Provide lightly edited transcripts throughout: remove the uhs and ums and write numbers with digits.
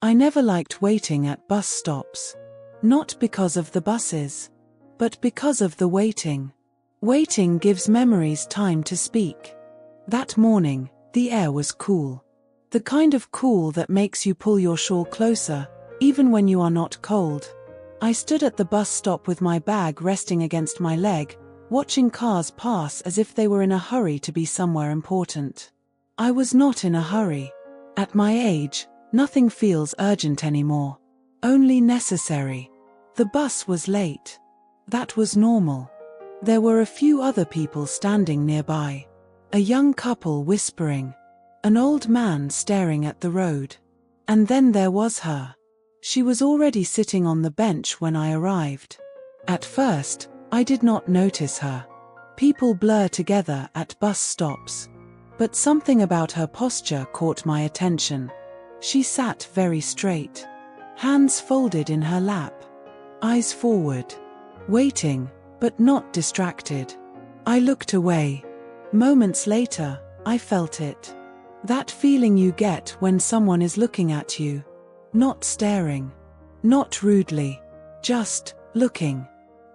I never liked waiting at bus stops. Not because of the buses, but because of the waiting. Waiting gives memories time to speak. That morning, the air was cool. The kind of cool that makes you pull your shawl closer, even when you are not cold. I stood at the bus stop with my bag resting against my leg, watching cars pass as if they were in a hurry to be somewhere important. I was not in a hurry. At my age, nothing feels urgent anymore. Only necessary. The bus was late. That was normal. There were a few other people standing nearby. A young couple whispering. An old man staring at the road. And then there was her. She was already sitting on the bench when I arrived. At first, I did not notice her. People blur together at bus stops. But something about her posture caught my attention. She sat very straight. Hands folded in her lap. Eyes forward. Waiting, but not distracted. I looked away. Moments later, I felt it. That feeling you get when someone is looking at you. Not staring. Not rudely. Just looking.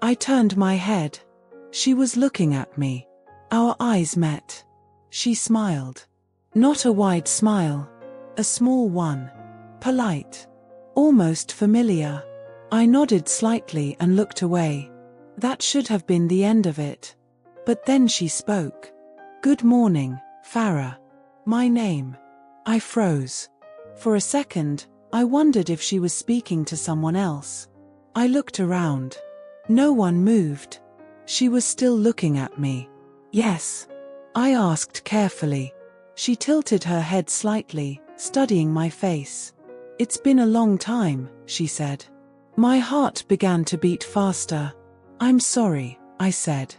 I turned my head. She was looking at me. Our eyes met. She smiled. Not a wide smile. A small one. Polite. Almost familiar. I nodded slightly and looked away. That should have been the end of it. But then she spoke. Good morning, Farah. My name. I froze. For a second, I wondered if she was speaking to someone else. I looked around. No one moved. She was still looking at me. Yes. I asked carefully. She tilted her head slightly, studying my face. It's been a long time, she said. My heart began to beat faster. I'm sorry, I said.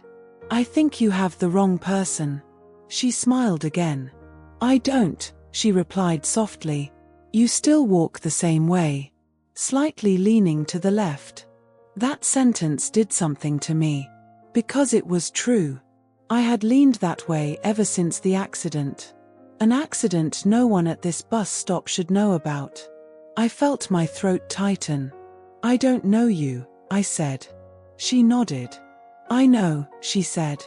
I think you have the wrong person. She smiled again. I don't, she replied softly. You still walk the same way. Slightly leaning to the left. That sentence did something to me. Because it was true. I had leaned that way ever since the accident. An accident no one at this bus stop should know about. I felt my throat tighten. I don't know you, I said. She nodded. I know, she said.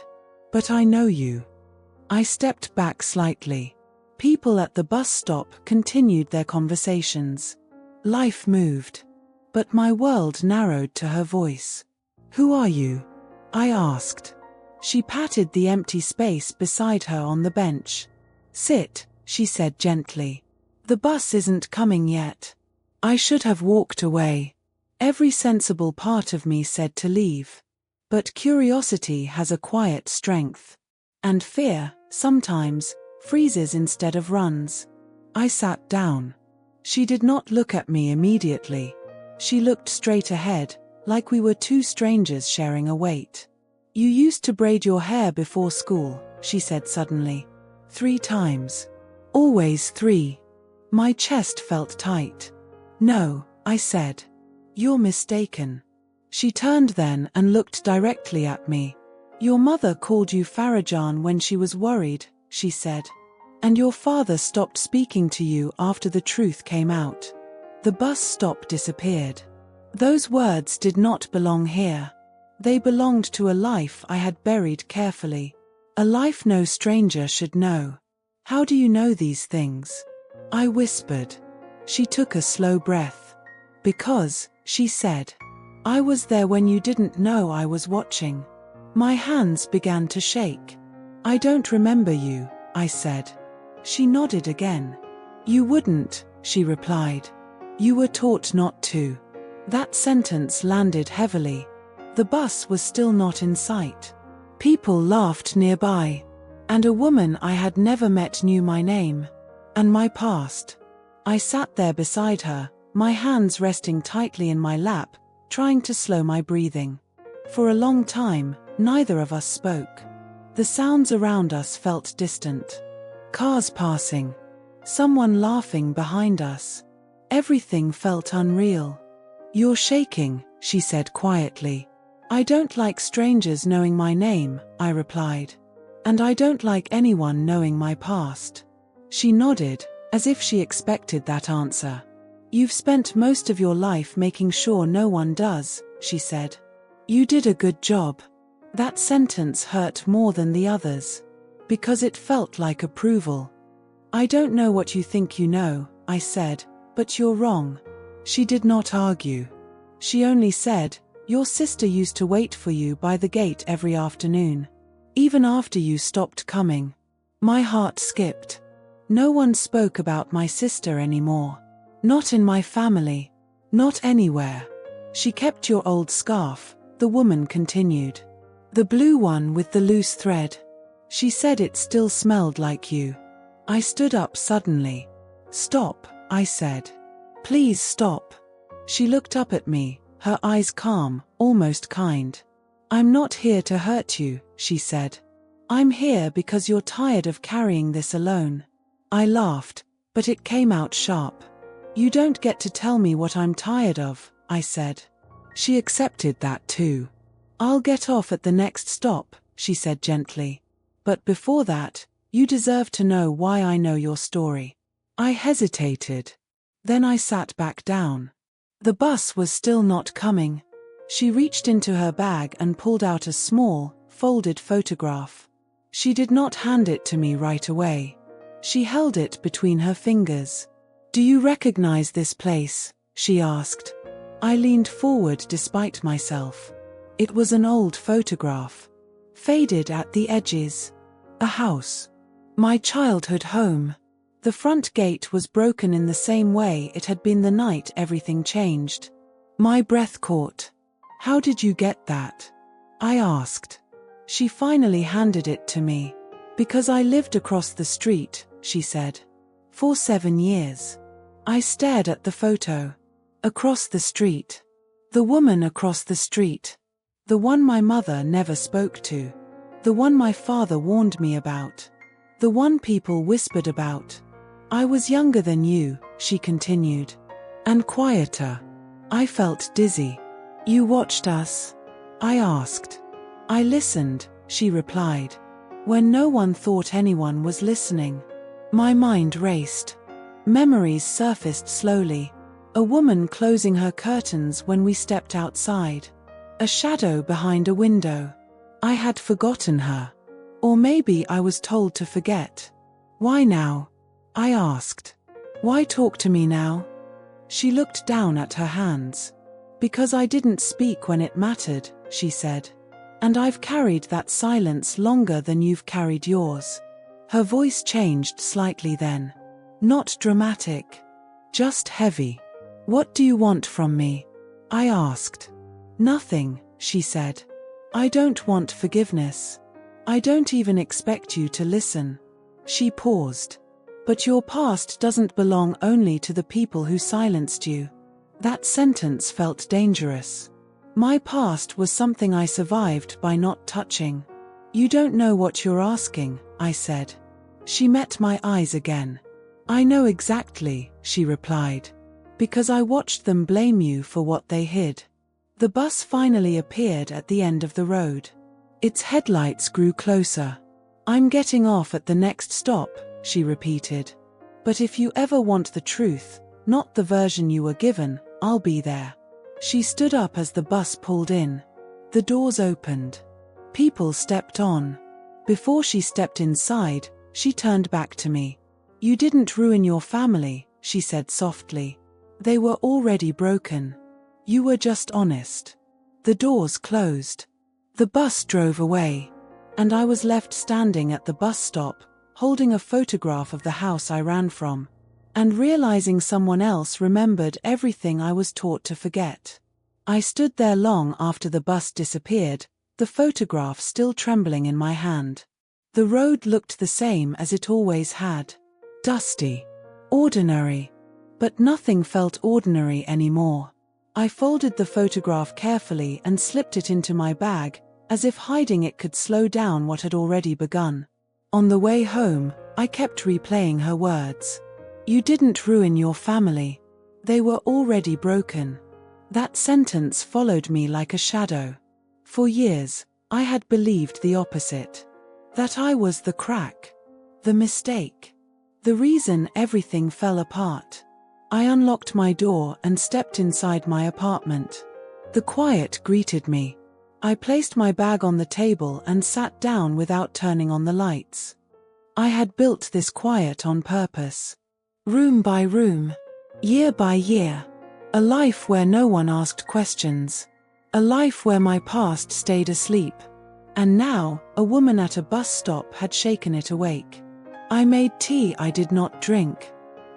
But I know you. I stepped back slightly. People at the bus stop continued their conversations. Life moved. But my world narrowed to her voice. Who are you? I asked. She patted the empty space beside her on the bench. Sit, she said gently. The bus isn't coming yet. I should have walked away. Every sensible part of me said to leave. But curiosity has a quiet strength. And fear, sometimes, freezes instead of runs. I sat down. She did not look at me immediately. She looked straight ahead, like we were two strangers sharing a wait. You used to braid your hair before school, she said suddenly. 3 times. Always 3. My chest felt tight. No, I said. You're mistaken. She turned then and looked directly at me. Your mother called you Farajan when she was worried, she said. And your father stopped speaking to you after the truth came out. The bus stop disappeared. Those words did not belong here. They belonged to a life I had buried carefully. A life no stranger should know. How do you know these things? I whispered. She took a slow breath. Because, she said. I was there when you didn't know I was watching. My hands began to shake. I don't remember you, I said. She nodded again. You wouldn't, she replied. You were taught not to. That sentence landed heavily. The bus was still not in sight. People laughed nearby. And a woman I had never met knew my name. And my past. I sat there beside her, my hands resting tightly in my lap, trying to slow my breathing. For a long time, neither of us spoke. The sounds around us felt distant. Cars passing. Someone laughing behind us. Everything felt unreal. You're shaking, she said quietly. I don't like strangers knowing my name, I replied. And I don't like anyone knowing my past. She nodded, as if she expected that answer. You've spent most of your life making sure no one does, she said. You did a good job. That sentence hurt more than the others, because it felt like approval. I don't know what you think you know, I said, but you're wrong. She did not argue. She only said, your sister used to wait for you by the gate every afternoon. Even after you stopped coming. My heart skipped. No one spoke about my sister anymore. Not in my family. Not anywhere. She kept your old scarf, the woman continued. The blue one with the loose thread. She said it still smelled like you. I stood up suddenly. Stop, I said. Please stop. She looked up at me, her eyes calm, almost kind. I'm not here to hurt you, she said. I'm here because you're tired of carrying this alone. I laughed, but it came out sharp. You don't get to tell me what I'm tired of, I said. She accepted that too. I'll get off at the next stop, she said gently. But before that, you deserve to know why I know your story. I hesitated. Then I sat back down. The bus was still not coming. She reached into her bag and pulled out a small, folded photograph. She did not hand it to me right away. She held it between her fingers. Do you recognize this place? She asked. I leaned forward despite myself. It was an old photograph. Faded at the edges. A house. My childhood home. The front gate was broken in the same way it had been the night everything changed. My breath caught. How did you get that? I asked. She finally handed it to me. Because I lived across the street, she said. For 7 years. I stared at the photo. Across the street. The woman across the street. The one my mother never spoke to. The one my father warned me about. The one people whispered about. I was younger than you, she continued. And quieter. I felt dizzy. You watched us? I asked. I listened, she replied. When no one thought anyone was listening. My mind raced. Memories surfaced slowly. A woman closing her curtains when we stepped outside. A shadow behind a window. I had forgotten her. Or maybe I was told to forget. Why now? I asked. Why talk to me now? She looked down at her hands. Because I didn't speak when it mattered, she said. And I've carried that silence longer than you've carried yours. Her voice changed slightly then. Not dramatic. Just heavy. What do you want from me? I asked. Nothing, she said. I don't want forgiveness. I don't even expect you to listen. She paused. But your past doesn't belong only to the people who silenced you. That sentence felt dangerous. My past was something I survived by not touching. You don't know what you're asking, I said. She met my eyes again. I know exactly, she replied. Because I watched them blame you for what they hid. The bus finally appeared at the end of the road. Its headlights grew closer. I'm getting off at the next stop, she repeated. But if you ever want the truth, not the version you were given, I'll be there. She stood up as the bus pulled in. The doors opened. People stepped on. Before she stepped inside, she turned back to me. You didn't ruin your family, she said softly. They were already broken. You were just honest. The doors closed. The bus drove away. And I was left standing at the bus stop, holding a photograph of the house I ran from, and realizing someone else remembered everything I was taught to forget. I stood there long after the bus disappeared, the photograph still trembling in my hand. The road looked the same as it always had. Dusty. Ordinary. But nothing felt ordinary anymore. I folded the photograph carefully and slipped it into my bag, as if hiding it could slow down what had already begun. On the way home, I kept replaying her words. You didn't ruin your family. They were already broken. That sentence followed me like a shadow. For years, I had believed the opposite. That I was the crack. The mistake. The reason everything fell apart. I unlocked my door and stepped inside my apartment. The quiet greeted me. I placed my bag on the table and sat down without turning on the lights. I had built this quiet on purpose. Room by room, year by year. A life where no one asked questions. A life where my past stayed asleep. And now, a woman at a bus stop had shaken it awake. I made tea I did not drink.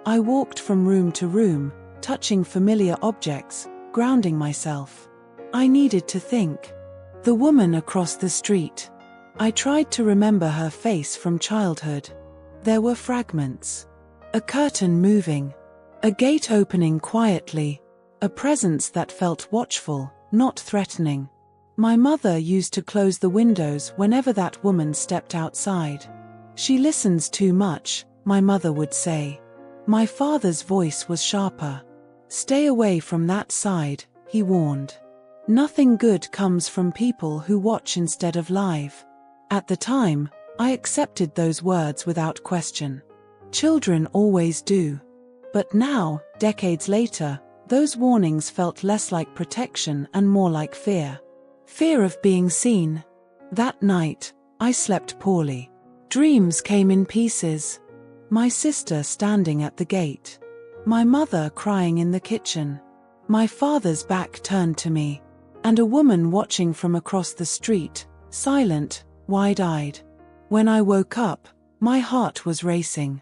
I walked from room to room, touching familiar objects, grounding myself. I needed to think. The woman across the street. I tried to remember her face from childhood. There were fragments. A curtain moving. A gate opening quietly. A presence that felt watchful, not threatening. My mother used to close the windows whenever that woman stepped outside. She listens too much, my mother would say. My father's voice was sharper. Stay away from that side, he warned. Nothing good comes from people who watch instead of live. At the time, I accepted those words without question. Children always do. But now, decades later, those warnings felt less like protection and more like fear. Fear of being seen. That night, I slept poorly. Dreams came in pieces. My sister standing at the gate. My mother crying in the kitchen. My father's back turned to me. And a woman watching from across the street, silent, wide-eyed. When I woke up, my heart was racing.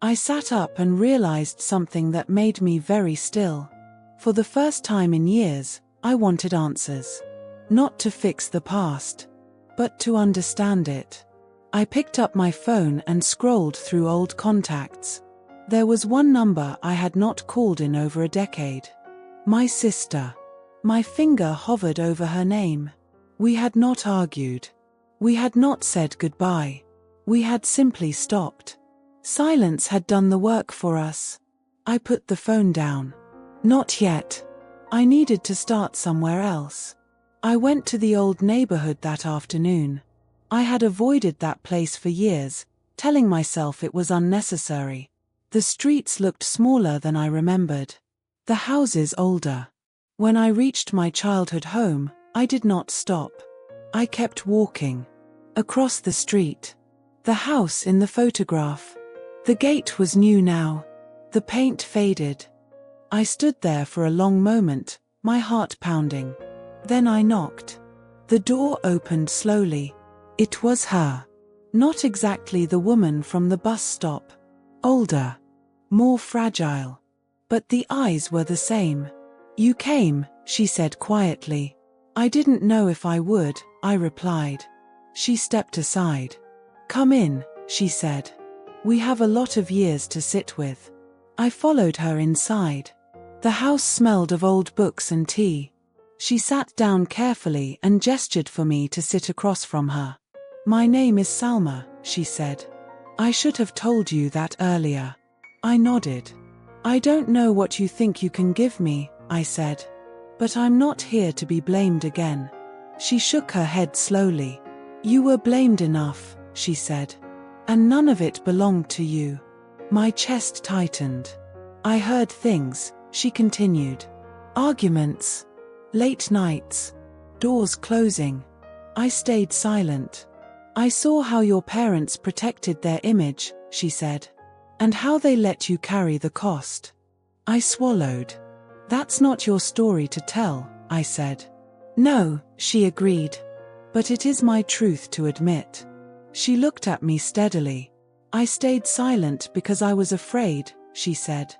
I sat up and realized something that made me very still. For the first time in years, I wanted answers. Not to fix the past, but to understand it. I picked up my phone and scrolled through old contacts. There was one number I had not called in over a decade. My sister. My finger hovered over her name. We had not argued. We had not said goodbye. We had simply stopped. Silence had done the work for us. I put the phone down. Not yet. I needed to start somewhere else. I went to the old neighborhood that afternoon. I had avoided that place for years, telling myself it was unnecessary. The streets looked smaller than I remembered. The houses older. When I reached my childhood home, I did not stop. I kept walking. Across the street. The house in the photograph. The gate was new now. The paint faded. I stood there for a long moment, my heart pounding. Then I knocked. The door opened slowly. It was her. Not exactly the woman from the bus stop. Older. More fragile. But the eyes were the same. You came, she said quietly. I didn't know if I would, I replied. She stepped aside. Come in, she said. We have a lot of years to sit with. I followed her inside. The house smelled of old books and tea. She sat down carefully and gestured for me to sit across from her. My name is Salma, she said. I should have told you that earlier. I nodded. I don't know what you think you can give me, I said. But I'm not here to be blamed again. She shook her head slowly. You were blamed enough, she said. And none of it belonged to you. My chest tightened. I heard things, she continued. Arguments. Late nights. Doors closing. I stayed silent. I saw how your parents protected their image, she said. And how they let you carry the cost. I swallowed. That's not your story to tell, I said. No, she agreed. But it is my truth to admit. She looked at me steadily. I stayed silent because I was afraid, she said.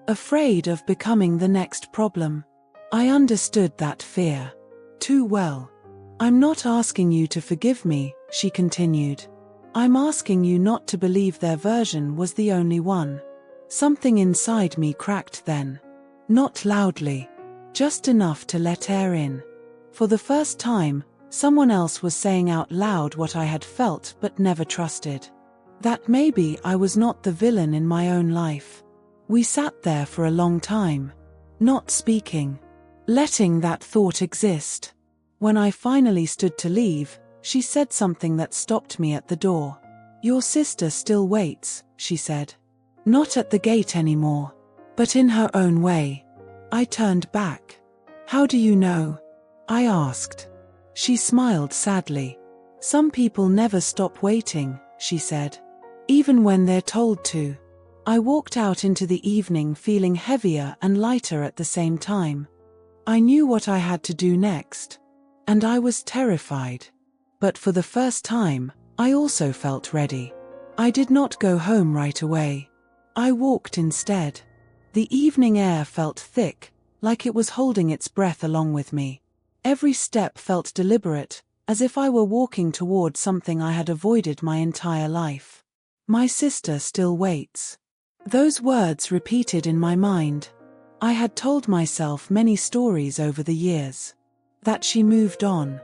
Afraid of becoming the next problem. I understood that fear. Too well. I'm not asking you to forgive me, she continued. I'm asking you not to believe their version was the only one. Something inside me cracked then. Not loudly. Just enough to let air in. For the first time, someone else was saying out loud what I had felt but never trusted. That maybe I was not the villain in my own life. We sat there for a long time. Not speaking. Letting that thought exist. When I finally stood to leave, she said something that stopped me at the door. Your sister still waits, she said. Not at the gate anymore. But in her own way. I turned back. How do you know? I asked. She smiled sadly. Some people never stop waiting, she said. Even when they're told to. I walked out into the evening feeling heavier and lighter at the same time. I knew what I had to do next. And I was terrified. But for the first time, I also felt ready. I did not go home right away. I walked instead. The evening air felt thick, like it was holding its breath along with me. Every step felt deliberate, as if I were walking toward something I had avoided my entire life. My sister still waits. Those words repeated in my mind. I had told myself many stories over the years. That she moved on.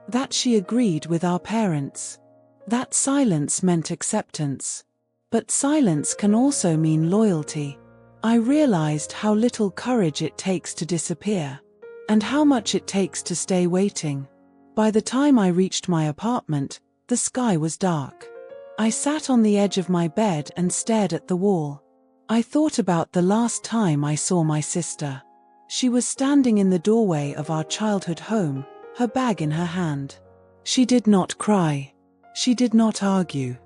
That she agreed with our parents. That silence meant acceptance. But silence can also mean loyalty. I realized how little courage it takes to disappear. And how much it takes to stay waiting. By the time I reached my apartment, the sky was dark. I sat on the edge of my bed and stared at the wall. I thought about the last time I saw my sister. She was standing in the doorway of our childhood home, her bag in her hand. She did not cry. She did not argue.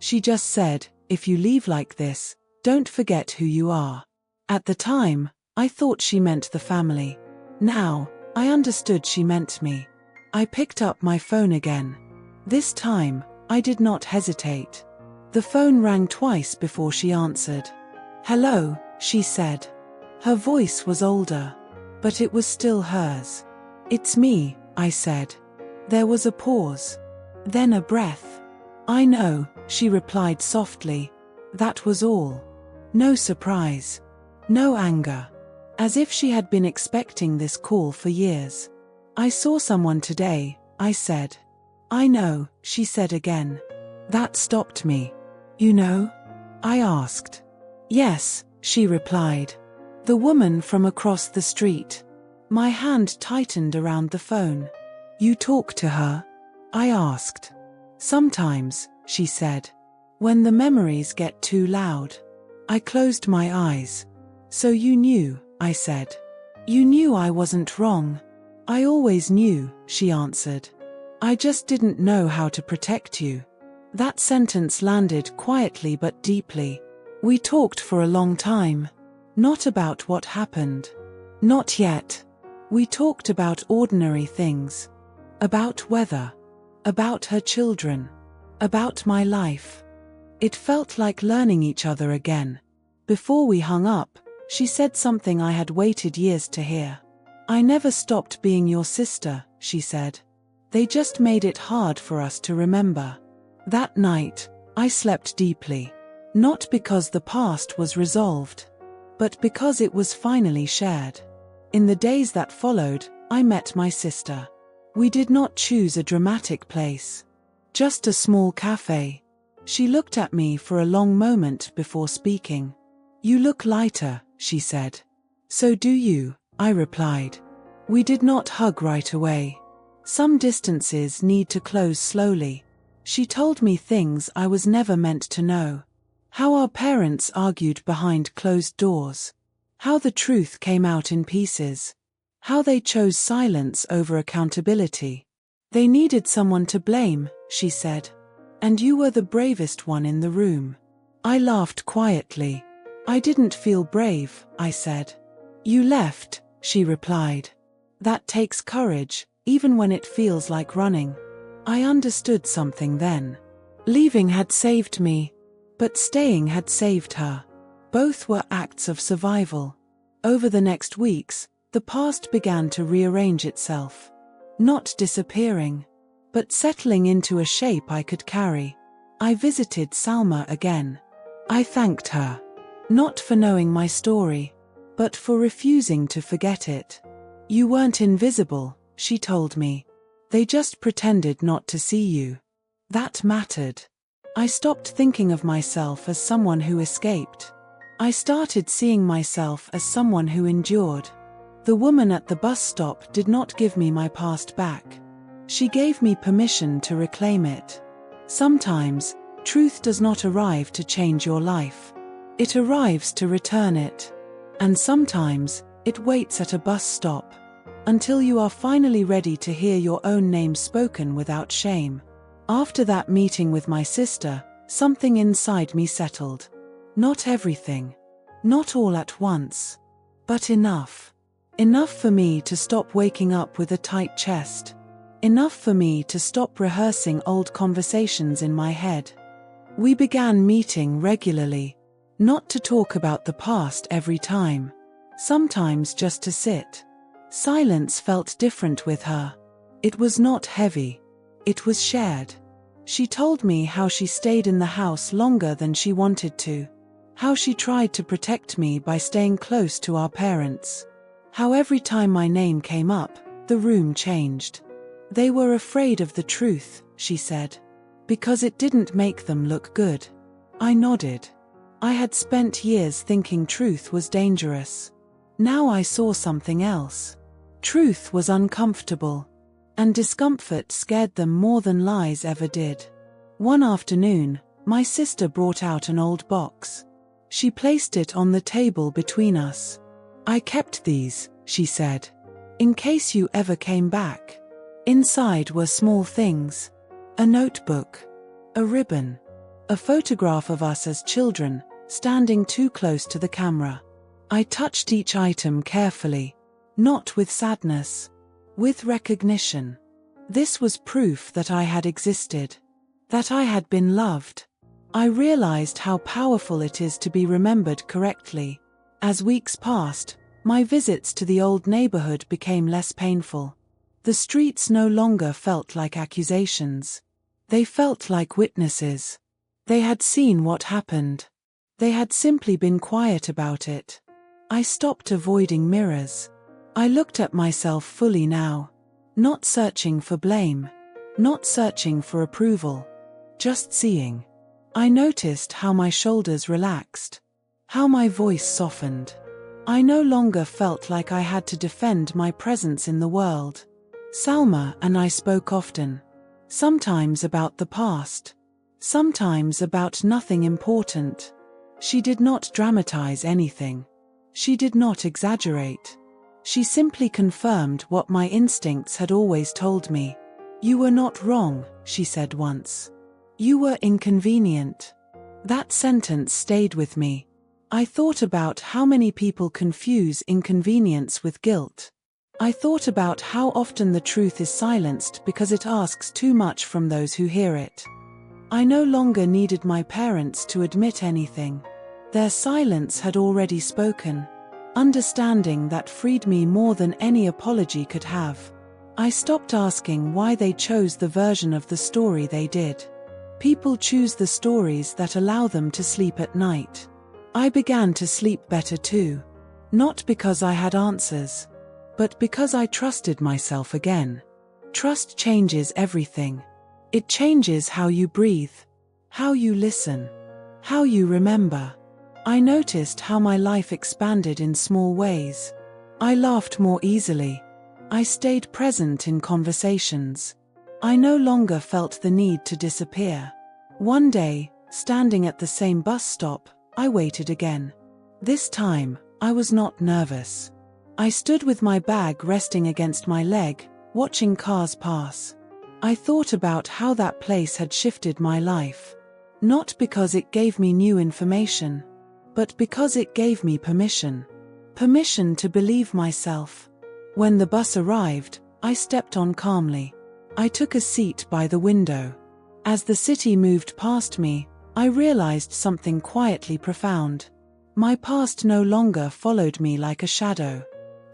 She just said, "If you leave like this, don't forget who you are." At the time, I thought she meant the family. Now, I understood she meant me. I picked up my phone again. This time, I did not hesitate. The phone rang twice before she answered. "Hello," she said. Her voice was older, but it was still hers. "It's me," I said. There was a pause. Then a breath. "I know," she replied softly. That was all. No surprise. No anger. As if she had been expecting this call for years. "I saw someone today," I said. "I know," she said again. That stopped me. "You know?" I asked. "Yes," she replied. "The woman from across the street." My hand tightened around the phone. "You talk to her?" I asked. "Sometimes," she said. "When the memories get too loud." I closed my eyes. "So you knew," I said. "You knew I wasn't wrong." "I always knew," she answered. "I just didn't know how to protect you." That sentence landed quietly but deeply. We talked for a long time. Not about what happened. Not yet. We talked about ordinary things. About weather. About her children. About my life. It felt like learning each other again. Before we hung up, she said something I had waited years to hear. "I never stopped being your sister," she said. "They just made it hard for us to remember." That night, I slept deeply. Not because the past was resolved, but because it was finally shared. In the days that followed, I met my sister. We did not choose a dramatic place. Just a small cafe. She looked at me for a long moment before speaking. "You look lighter," she said. "So do you," I replied. We did not hug right away. Some distances need to close slowly. She told me things I was never meant to know. How our parents argued behind closed doors. How the truth came out in pieces. How they chose silence over accountability. "They needed someone to blame," she said. "And you were the bravest one in the room." I laughed quietly. "I didn't feel brave," I said. "You left," she replied. "That takes courage, even when it feels like running." I understood something then. Leaving had saved me, but staying had saved her. Both were acts of survival. Over the next weeks, the past began to rearrange itself. Not disappearing, but settling into a shape I could carry. I visited Salma again. I thanked her. Not for knowing my story, but for refusing to forget it. "You weren't invisible," she told me. "They just pretended not to see you." That mattered. I stopped thinking of myself as someone who escaped. I started seeing myself as someone who endured. The woman at the bus stop did not give me my past back. She gave me permission to reclaim it. Sometimes, truth does not arrive to change your life. It arrives to return it. And sometimes, it waits at a bus stop, until you are finally ready to hear your own name spoken without shame. After that meeting with my sister, something inside me settled. Not everything. Not all at once. But enough. Enough for me to stop waking up with a tight chest. Enough for me to stop rehearsing old conversations in my head. We began meeting regularly. Not to talk about the past every time. Sometimes just to sit. Silence felt different with her. It was not heavy. It was shared. She told me how she stayed in the house longer than she wanted to. How she tried to protect me by staying close to our parents. How every time my name came up, the room changed. They were afraid of the truth, she said. Because it didn't make them look good. I nodded. I had spent years thinking truth was dangerous. Now I saw something else. Truth was uncomfortable. And discomfort scared them more than lies ever did. One afternoon, my sister brought out an old box. She placed it on the table between us. I kept these, she said. In case you ever came back. Inside were small things. A notebook. A ribbon. A photograph of us as children, standing too close to the camera. I touched each item carefully. Not with sadness. With recognition. This was proof that I had existed. That I had been loved. I realized how powerful it is to be remembered correctly. As weeks passed, my visits to the old neighborhood became less painful. The streets no longer felt like accusations. They felt like witnesses. They had seen what happened. They had simply been quiet about it. I stopped avoiding mirrors. I looked at myself fully now. Not searching for blame. Not searching for approval. Just seeing. I noticed how my shoulders relaxed. How my voice softened. I no longer felt like I had to defend my presence in the world. Salma and I spoke often. Sometimes about the past. Sometimes about nothing important. She did not dramatize anything. She did not exaggerate. She simply confirmed what my instincts had always told me. You were not wrong, she said once. You were inconvenient. That sentence stayed with me. I thought about how many people confuse inconvenience with guilt. I thought about how often the truth is silenced because it asks too much from those who hear it. I no longer needed my parents to admit anything. Their silence had already spoken. Understanding that freed me more than any apology could have. I stopped asking why they chose the version of the story they did. People choose the stories that allow them to sleep at night. I began to sleep better too. Not because I had answers. But because I trusted myself again. Trust changes everything. It changes how you breathe. How you listen. How you remember. I noticed how my life expanded in small ways. I laughed more easily. I stayed present in conversations. I no longer felt the need to disappear. One day, standing at the same bus stop, I waited again. This time, I was not nervous. I stood with my bag resting against my leg, watching cars pass. I thought about how that place had shifted my life. Not because it gave me new information, but because it gave me permission. Permission to believe myself. When the bus arrived, I stepped on calmly. I took a seat by the window. As the city moved past me, I realized something quietly profound. My past no longer followed me like a shadow.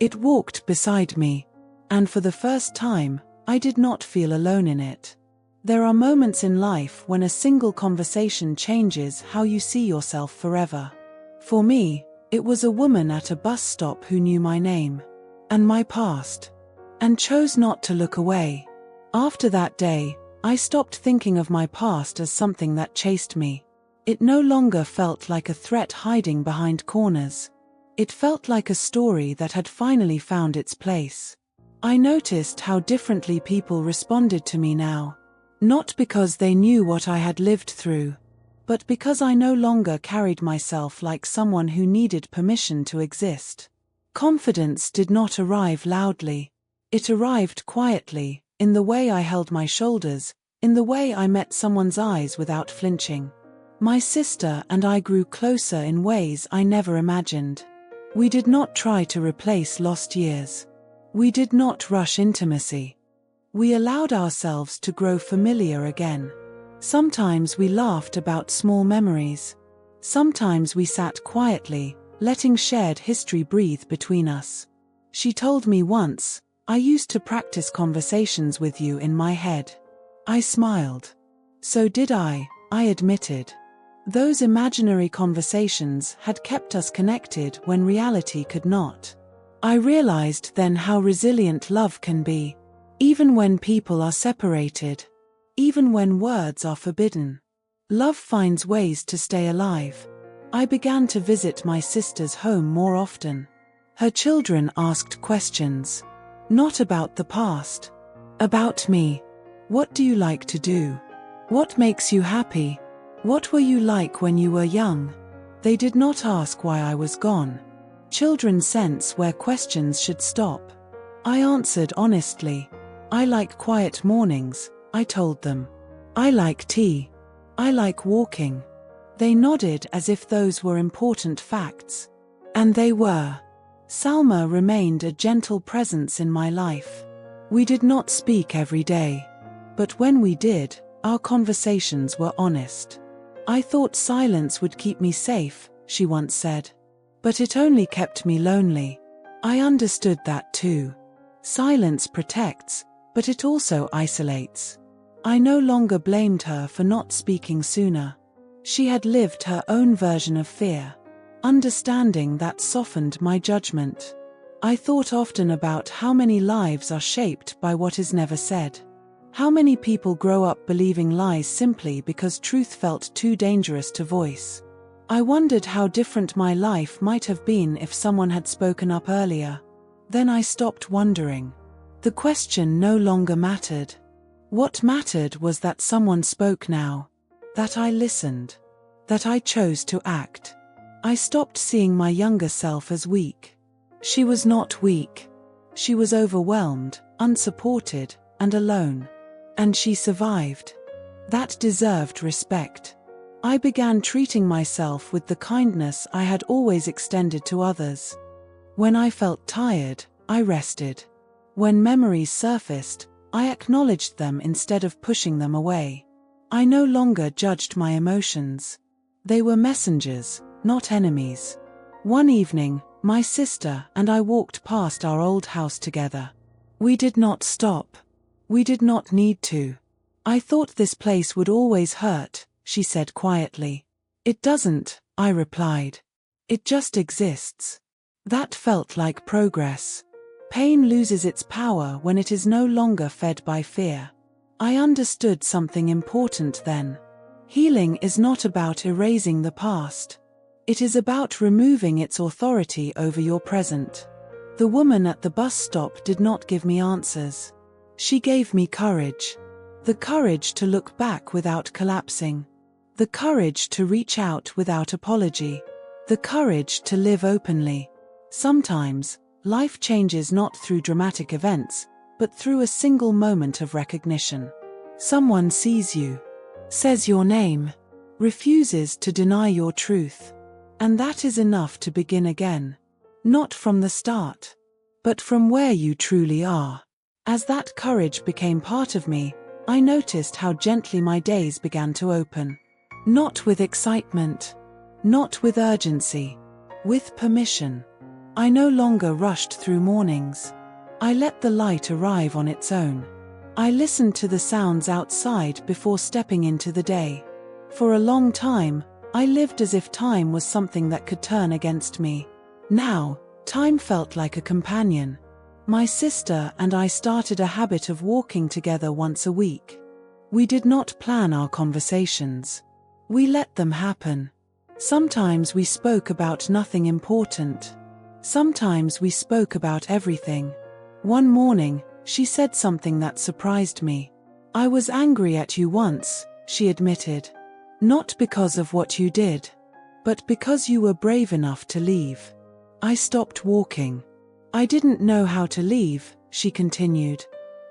It walked beside me, and for the first time, I did not feel alone in it. There are moments in life when a single conversation changes how you see yourself forever. For me, it was a woman at a bus stop who knew my name, and my past, and chose not to look away. After that day, I stopped thinking of my past as something that chased me. It no longer felt like a threat hiding behind corners. It felt like a story that had finally found its place. I noticed how differently people responded to me now. Not because they knew what I had lived through, but because I no longer carried myself like someone who needed permission to exist. Confidence did not arrive loudly. It arrived quietly, in the way I held my shoulders, in the way I met someone's eyes without flinching. My sister and I grew closer in ways I never imagined. We did not try to replace lost years. We did not rush intimacy. We allowed ourselves to grow familiar again. Sometimes we laughed about small memories. Sometimes we sat quietly, letting shared history breathe between us. She told me once, "I used to practice conversations with you in my head." I smiled. So did I admitted. Those imaginary conversations had kept us connected when reality could not. I realized then how resilient love can be, even when people are separated, even when words are forbidden. Love finds ways to stay alive. I began to visit my sister's home more often. Her children asked questions, not about the past, about me. What do you like to do? What makes you happy? What were you like when you were young? They did not ask why I was gone. Children sense where questions should stop. I answered honestly. I like quiet mornings, I told them. I like tea. I like walking. They nodded as if those were important facts. And they were. Salma remained a gentle presence in my life. We did not speak every day. But when we did, our conversations were honest. I thought silence would keep me safe, she once said. But it only kept me lonely. I understood that too. Silence protects, but it also isolates. I no longer blamed her for not speaking sooner. She had lived her own version of fear. Understanding that softened my judgment. I thought often about how many lives are shaped by what is never said. How many people grow up believing lies simply because truth felt too dangerous to voice. I wondered how different my life might have been if someone had spoken up earlier. Then I stopped wondering. The question no longer mattered. What mattered was that someone spoke now. That I listened. That I chose to act. I stopped seeing my younger self as weak. She was not weak. She was overwhelmed, unsupported, and alone. And she survived. That deserved respect. I began treating myself with the kindness I had always extended to others. When I felt tired, I rested. When memories surfaced, I acknowledged them instead of pushing them away. I no longer judged my emotions. They were messengers, not enemies. One evening, my sister and I walked past our old house together. We did not stop. We did not need to. I thought this place would always hurt, she said quietly. It doesn't, I replied. It just exists. That felt like progress. Pain loses its power when it is no longer fed by fear. I understood something important then. Healing is not about erasing the past. It is about removing its authority over your present. The woman at the bus stop did not give me answers. She gave me courage. The courage to look back without collapsing. The courage to reach out without apology. The courage to live openly. Sometimes, life changes not through dramatic events, but through a single moment of recognition. Someone sees you, says your name, refuses to deny your truth. And that is enough to begin again. Not from the start, but from where you truly are. As that courage became part of me, I noticed how gently my days began to open. Not with excitement, not with urgency, with permission. I no longer rushed through mornings. I let the light arrive on its own. I listened to the sounds outside before stepping into the day. For a long time, I lived as if time was something that could turn against me. Now, time felt like a companion. My sister and I started a habit of walking together once a week. We did not plan our conversations. We let them happen. Sometimes we spoke about nothing important. Sometimes we spoke about everything. One morning, she said something that surprised me. I was angry at you once, she admitted. Not because of what you did, but because you were brave enough to leave. I stopped walking. I didn't know how to leave, she continued,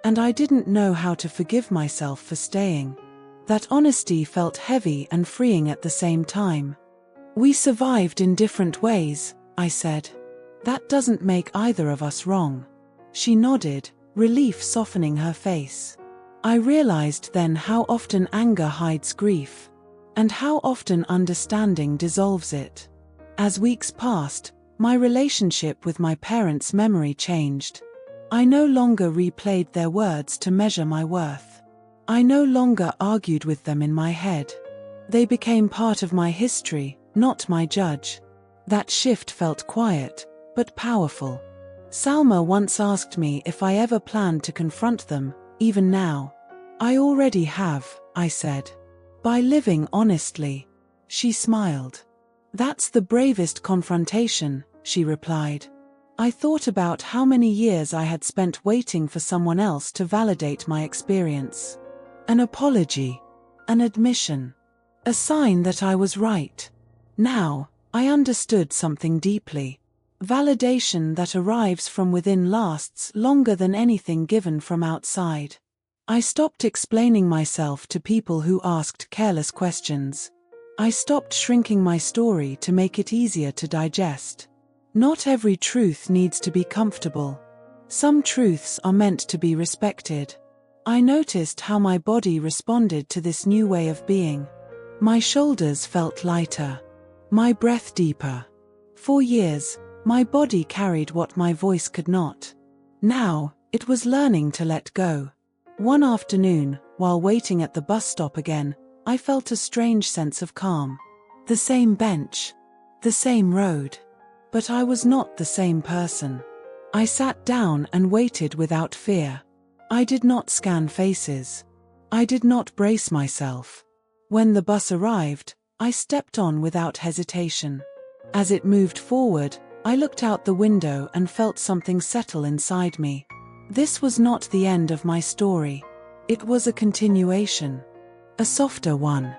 and I didn't know how to forgive myself for staying. That honesty felt heavy and freeing at the same time. We survived in different ways, I said. That doesn't make either of us wrong. She nodded, relief softening her face. I realized then how often anger hides grief, and how often understanding dissolves it. As weeks passed, my relationship with my parents' memory changed. I no longer replayed their words to measure my worth. I no longer argued with them in my head. They became part of my history, not my judge. That shift felt quiet, but powerful. Salma once asked me if I ever planned to confront them, even now. I already have, I said. By living honestly. She smiled. That's the bravest confrontation, she replied. I thought about how many years I had spent waiting for someone else to validate my experience. An apology. An admission. A sign that I was right. Now, I understood something deeply. Validation that arrives from within lasts longer than anything given from outside. I stopped explaining myself to people who asked careless questions. I stopped shrinking my story to make it easier to digest. Not every truth needs to be comfortable. Some truths are meant to be respected. I noticed how my body responded to this new way of being. My shoulders felt lighter. My breath deeper. For years, my body carried what my voice could not. Now, it was learning to let go. One afternoon, while waiting at the bus stop again, I felt a strange sense of calm. The same bench. The same road. But I was not the same person. I sat down and waited without fear. I did not scan faces. I did not brace myself. When the bus arrived, I stepped on without hesitation. As it moved forward, I looked out the window and felt something settle inside me. This was not the end of my story. It was a continuation. A softer one.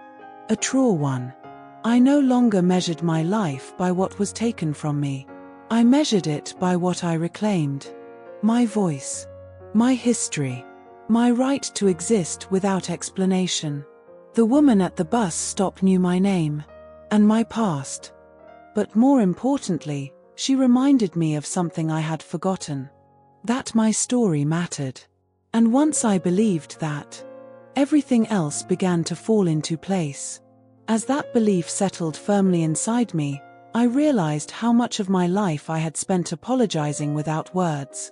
A truer one. I no longer measured my life by what was taken from me. I measured it by what I reclaimed. My voice. My history. My right to exist without explanation. The woman at the bus stop knew my name. And my past. But more importantly, she reminded me of something I had forgotten. That my story mattered. And once I believed that, everything else began to fall into place. As that belief settled firmly inside me, I realized how much of my life I had spent apologizing without words.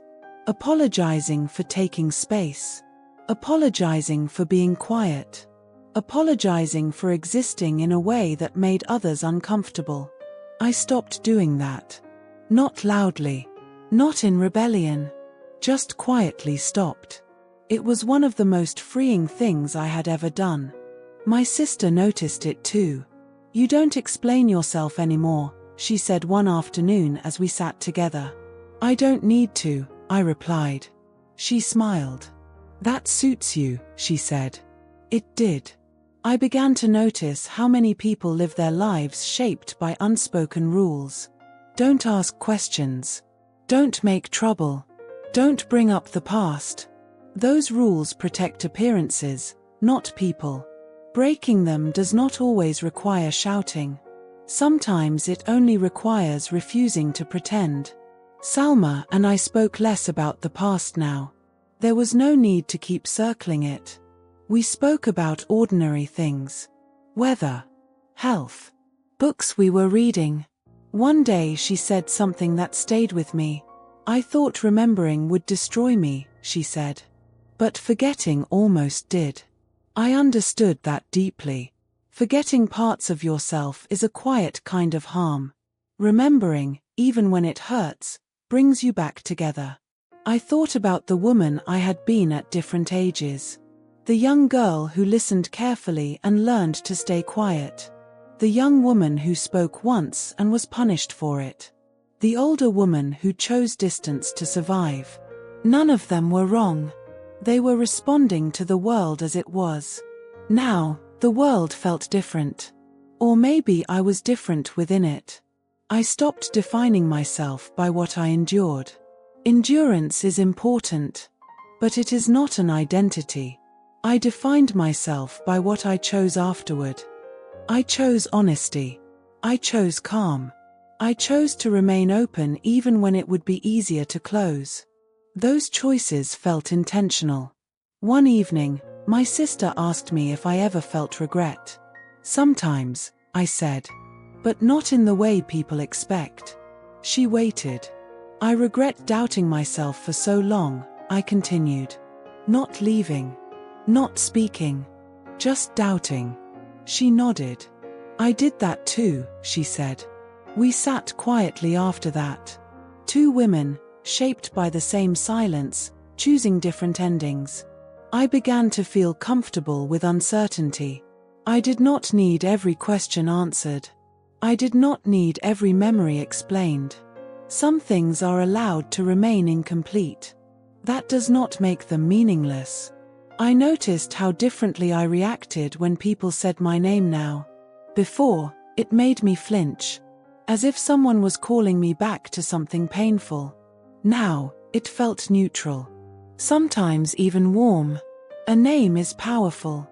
Apologizing for taking space. Apologizing for being quiet. Apologizing for existing in a way that made others uncomfortable. I stopped doing that. Not loudly. Not in rebellion. Just quietly stopped. It was one of the most freeing things I had ever done. My sister noticed it too. You don't explain yourself anymore, she said one afternoon as we sat together. I don't need to, I replied. She smiled. That suits you, she said. It did. I began to notice how many people live their lives shaped by unspoken rules. Don't ask questions. Don't make trouble. Don't bring up the past. Those rules protect appearances, not people. Breaking them does not always require shouting. Sometimes it only requires refusing to pretend. Salma and I spoke less about the past now. There was no need to keep circling it. We spoke about ordinary things. Weather. Health. Books we were reading. One day she said something that stayed with me. I thought remembering would destroy me, she said. But forgetting almost did. I understood that deeply. Forgetting parts of yourself is a quiet kind of harm. Remembering, even when it hurts, brings you back together. I thought about the woman I had been at different ages. The young girl who listened carefully and learned to stay quiet. The young woman who spoke once and was punished for it. The older woman who chose distance to survive. None of them were wrong. They were responding to the world as it was. Now, The world felt different. Or maybe I was different within it. I stopped defining myself by what I endured. Endurance is important, but it is not an identity. I defined myself by what I chose afterward. I chose honesty. I chose calm. I chose to remain open even when it would be easier to close. Those choices felt intentional. One evening, my sister asked me if I ever felt regret. Sometimes, I said, but not in the way people expect. She waited. I regret doubting myself for so long, I continued. Not leaving. Not speaking. Just doubting. She nodded. I did that too, she said. We sat quietly after that. Two women, shaped by the same silence, choosing different endings. I began to feel comfortable with uncertainty. I did not need every question answered. I did not need every memory explained. Some things are allowed to remain incomplete. That does not make them meaningless. I noticed how differently I reacted when people said my name now. Before, it made me flinch, as if someone was calling me back to something painful. Now, it felt neutral. Sometimes even warm. A name is powerful.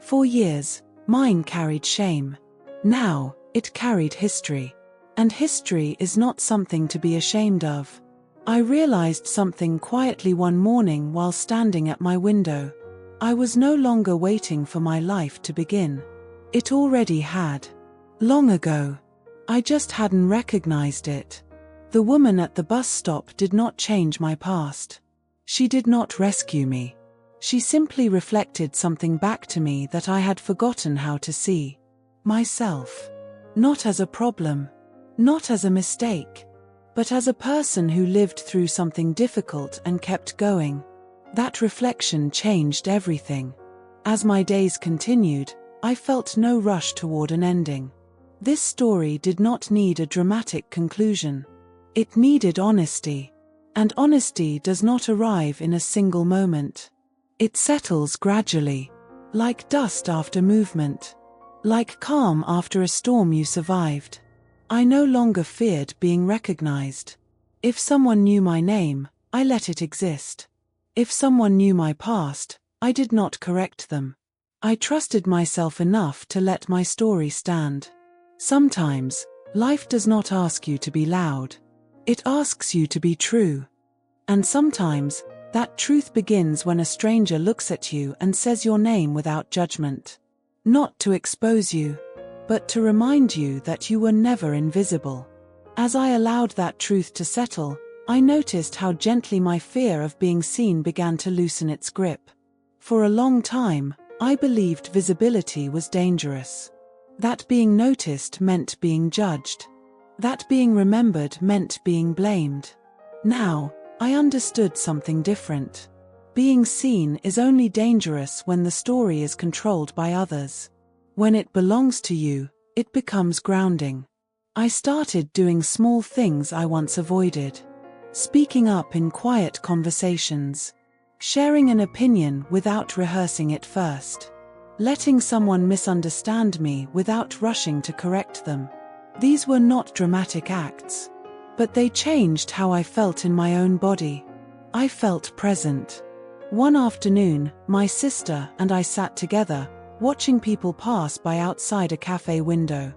For years, mine carried shame. Now, it carried history. And history is not something to be ashamed of. I realized something quietly one morning while standing at my window. I was no longer waiting for my life to begin. It already had. Long ago. I just hadn't recognized it. The woman at the bus stop did not change my past. She did not rescue me. She simply reflected something back to me that I had forgotten how to see. Myself. Not as a problem. Not as a mistake. But as a person who lived through something difficult and kept going. That reflection changed everything. As my days continued, I felt no rush toward an ending. This story did not need a dramatic conclusion. It needed honesty. And honesty does not arrive in a single moment. It settles gradually. Like dust after movement. Like calm after a storm you survived. I no longer feared being recognized. If someone knew my name, I let it exist. If someone knew my past, I did not correct them. I trusted myself enough to let my story stand. Sometimes, life does not ask you to be loud. It asks you to be true. And sometimes, that truth begins when a stranger looks at you and says your name without judgment. Not to expose you, but to remind you that you were never invisible. As I allowed that truth to settle, I noticed how gently my fear of being seen began to loosen its grip. For a long time, I believed visibility was dangerous. That being noticed meant being judged. That being remembered meant being blamed. Now, I understood something different. Being seen is only dangerous when the story is controlled by others. When it belongs to you, it becomes grounding. I started doing small things I once avoided. Speaking up in quiet conversations. Sharing an opinion without rehearsing it first. Letting someone misunderstand me without rushing to correct them. These were not dramatic acts. But they changed how I felt in my own body. I felt present. One afternoon, my sister and I sat together, watching people pass by outside a cafe window.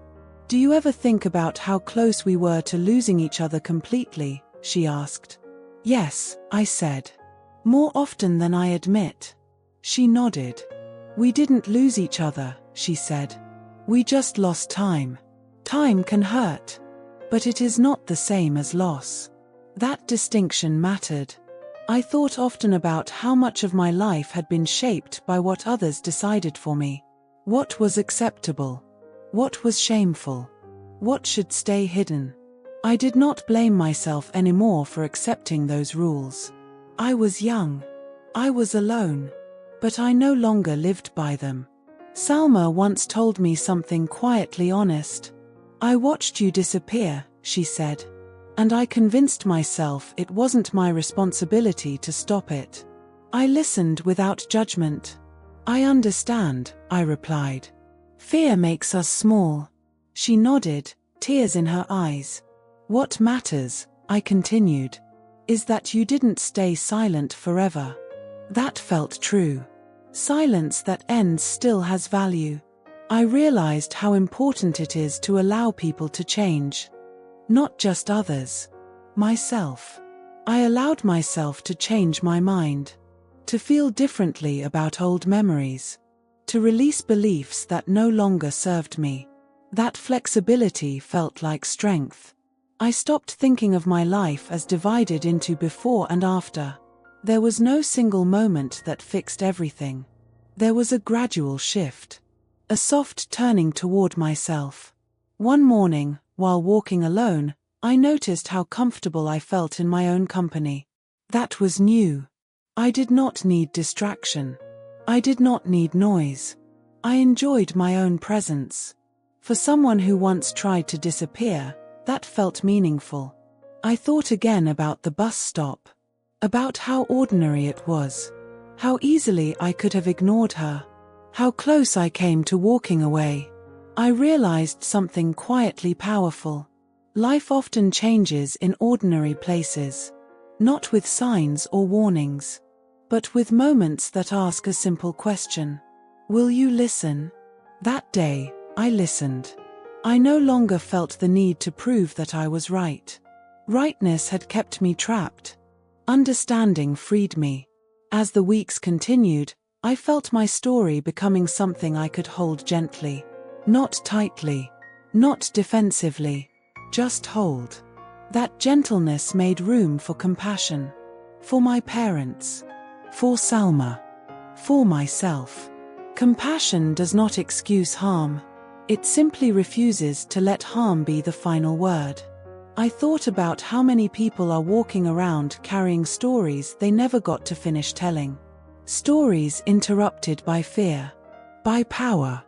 "Do you ever think about how close we were to losing each other completely?" she asked. "Yes," I said. "More often than I admit." She nodded. "We didn't lose each other," she said. "We just lost time. Time can hurt. But it is not the same as loss." That distinction mattered. I thought often about how much of my life had been shaped by what others decided for me. What was acceptable? What was shameful? What should stay hidden? I did not blame myself anymore for accepting those rules. I was young. I was alone. But I no longer lived by them. Salma once told me something quietly honest. "I watched you disappear," she said. "And I convinced myself it wasn't my responsibility to stop it." I listened without judgment. "I understand," I replied. Fear makes us small. She nodded, tears in her eyes. What matters, I continued, is that you didn't stay silent forever. That felt true. Silence that ends still has value. I realized how important it is to allow people to change. Not just others. Myself. I allowed myself to change my mind. To feel differently about old memories. To release beliefs that no longer served me. That flexibility felt like strength. I stopped thinking of my life as divided into before and after. There was no single moment that fixed everything. There was a gradual shift. A soft turning toward myself. One morning, while walking alone, I noticed how comfortable I felt in my own company. That was new. I did not need distraction. I did not need noise. I enjoyed my own presence. For someone who once tried to disappear, that felt meaningful. I thought again about the bus stop. About how ordinary it was. How easily I could have ignored her. How close I came to walking away. I realized something quietly powerful. Life often changes in ordinary places. Not with signs or warnings. But with moments that ask a simple question. Will you listen? That day, I listened. I no longer felt the need to prove that I was right. Rightness had kept me trapped. Understanding freed me. As the weeks continued, I felt my story becoming something I could hold gently. Not tightly. Not defensively. Just hold. That gentleness made room for compassion. For my parents. For Salma. For myself. Compassion does not excuse harm. It simply refuses to let harm be the final word. I thought about how many people are walking around carrying stories they never got to finish telling. Stories interrupted by fear, by power,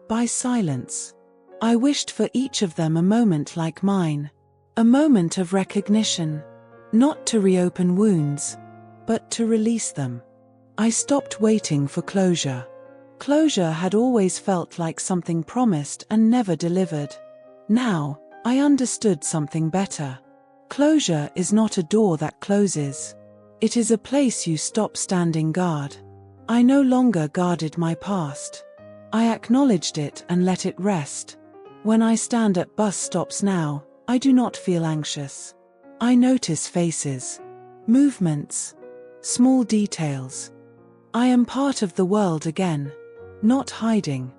by silence. I wished for each of them a moment like mine. A moment of recognition. Not to reopen wounds, but to release them. I stopped waiting for closure. Closure had always felt like something promised and never delivered. Now, I understood something better. Closure is not a door that closes. It is a place you stop standing guard. I no longer guarded my past. I acknowledged it and let it rest. When I stand at bus stops now, I do not feel anxious. I notice faces, movements, small details. I am part of the world again. Not hiding.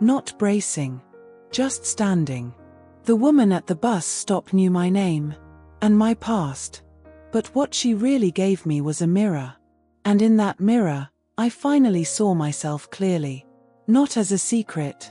Not bracing. Just standing. The woman at the bus stop knew my name. And my past. But what she really gave me was a mirror. And in that mirror, I finally saw myself clearly. Not as a secret.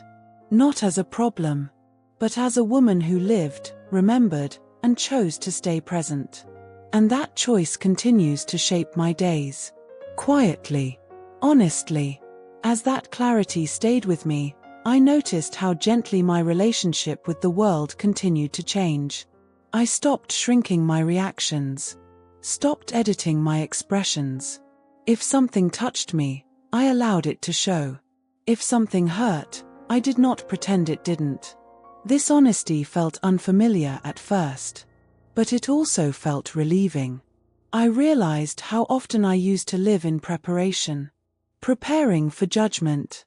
Not as a problem. But as a woman who lived, remembered, and chose to stay present. And that choice continues to shape my days. Quietly. Honestly. As that clarity stayed with me, I noticed how gently my relationship with the world continued to change. I stopped shrinking my reactions. Stopped editing my expressions. If something touched me, I allowed it to show. If something hurt, I did not pretend it didn't. This honesty felt unfamiliar at first. But it also felt relieving. I realized how often I used to live in preparation. Preparing for judgment.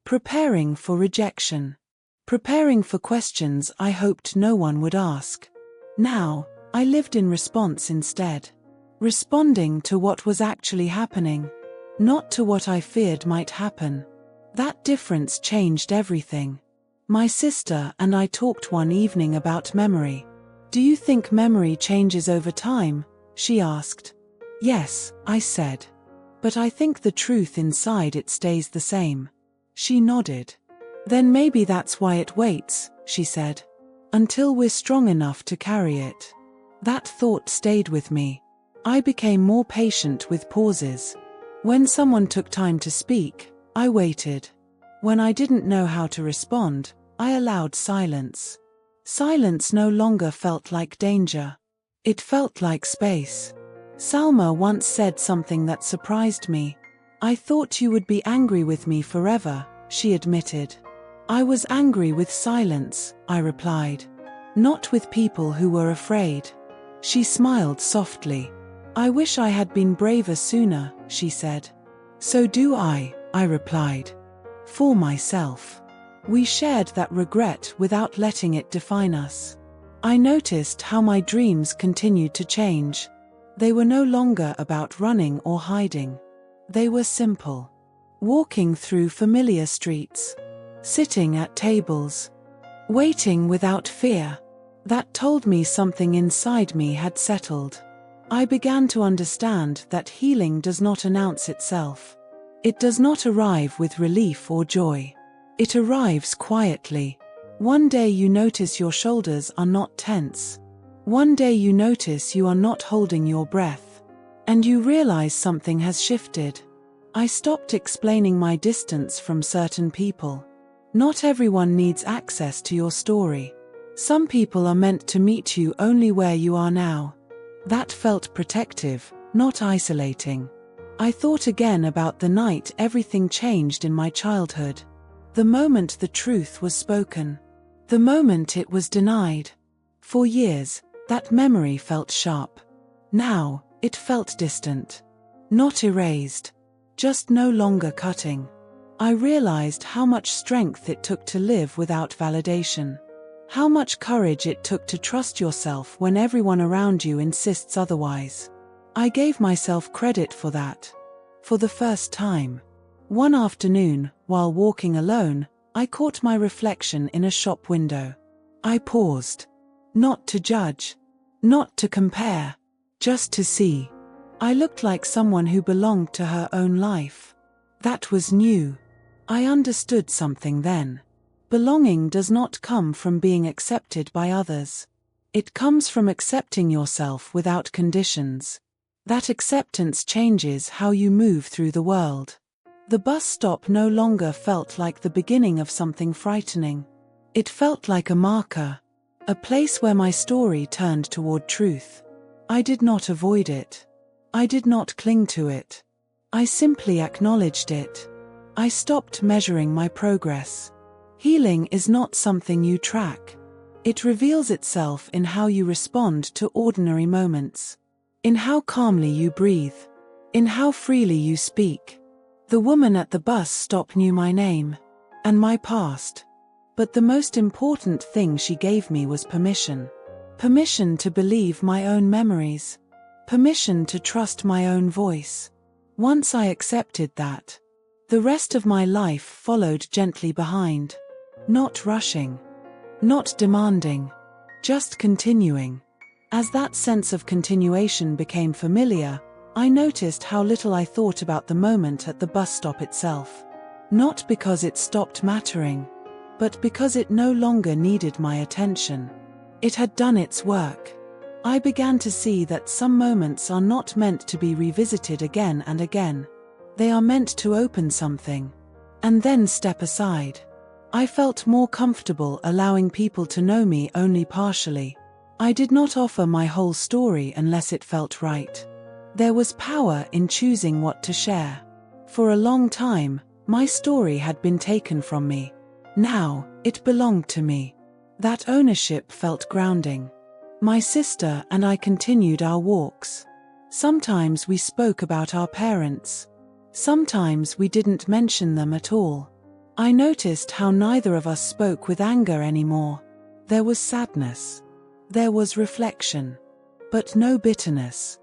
Preparing for rejection. Preparing for questions I hoped no one would ask. Now, I lived in response instead. Responding to what was actually happening. Not to what I feared might happen. That difference changed everything. My sister and I talked one evening about memory. Do you think memory changes over time? She asked. Yes, I said. But I think the truth inside it stays the same. She nodded. Then maybe that's why it waits, she said. Until we're strong enough to carry it. That thought stayed with me. I became more patient with pauses. When someone took time to speak, I waited. When I didn't know how to respond, I allowed silence. Silence no longer felt like danger. It felt like space. Salma once said something that surprised me. I thought you would be angry with me forever, she admitted. I was angry with silence, I replied. Not with people who were afraid. She smiled softly. I wish I had been braver sooner, she said. So do I replied. For myself. We shared that regret without letting it define us. I noticed how my dreams continued to change. They were no longer about running or hiding. They were simple. Walking through familiar streets. Sitting at tables. Waiting without fear. That told me something inside me had settled. I began to understand that healing does not announce itself. It does not arrive with relief or joy. It arrives quietly. One day you notice your shoulders are not tense. One day you notice you are not holding your breath. And you realize something has shifted. I stopped explaining my distance from certain people. Not everyone needs access to your story. Some people are meant to meet you only where you are now. That felt protective, not isolating. I thought again about the night everything changed in my childhood. The moment the truth was spoken. The moment it was denied. For years, that memory felt sharp. Now, it felt distant. Not erased. Just no longer cutting. I realized how much strength it took to live without validation. How much courage it took to trust yourself when everyone around you insists otherwise. I gave myself credit for that. For the first time. One afternoon, while walking alone, I caught my reflection in a shop window. I paused. Not to judge. Not to compare. Just to see. I looked like someone who belonged to her own life. That was new. I understood something then. Belonging does not come from being accepted by others. It comes from accepting yourself without conditions. That acceptance changes how you move through the world. The bus stop no longer felt like the beginning of something frightening. It felt like a marker. A place where my story turned toward truth. I did not avoid it. I did not cling to it. I simply acknowledged it. I stopped measuring my progress. Healing is not something you track. It reveals itself in how you respond to ordinary moments. In how calmly you breathe. In how freely you speak. The woman at the bus stop knew my name. And my past. But the most important thing she gave me was permission. Permission to believe my own memories. Permission to trust my own voice. Once I accepted that, the rest of my life followed gently behind. Not rushing. Not demanding. Just continuing. As that sense of continuation became familiar, I noticed how little I thought about the moment at the bus stop itself. Not because it stopped mattering, but because it no longer needed my attention. It had done its work. I began to see that some moments are not meant to be revisited again and again. They are meant to open something. And then step aside. I felt more comfortable allowing people to know me only partially. I did not offer my whole story unless it felt right. There was power in choosing what to share. For a long time, my story had been taken from me. Now, it belonged to me. That ownership felt grounding. My sister and I continued our walks. Sometimes we spoke about our parents. Sometimes we didn't mention them at all. I noticed how neither of us spoke with anger anymore. There was sadness. There was reflection. But no bitterness.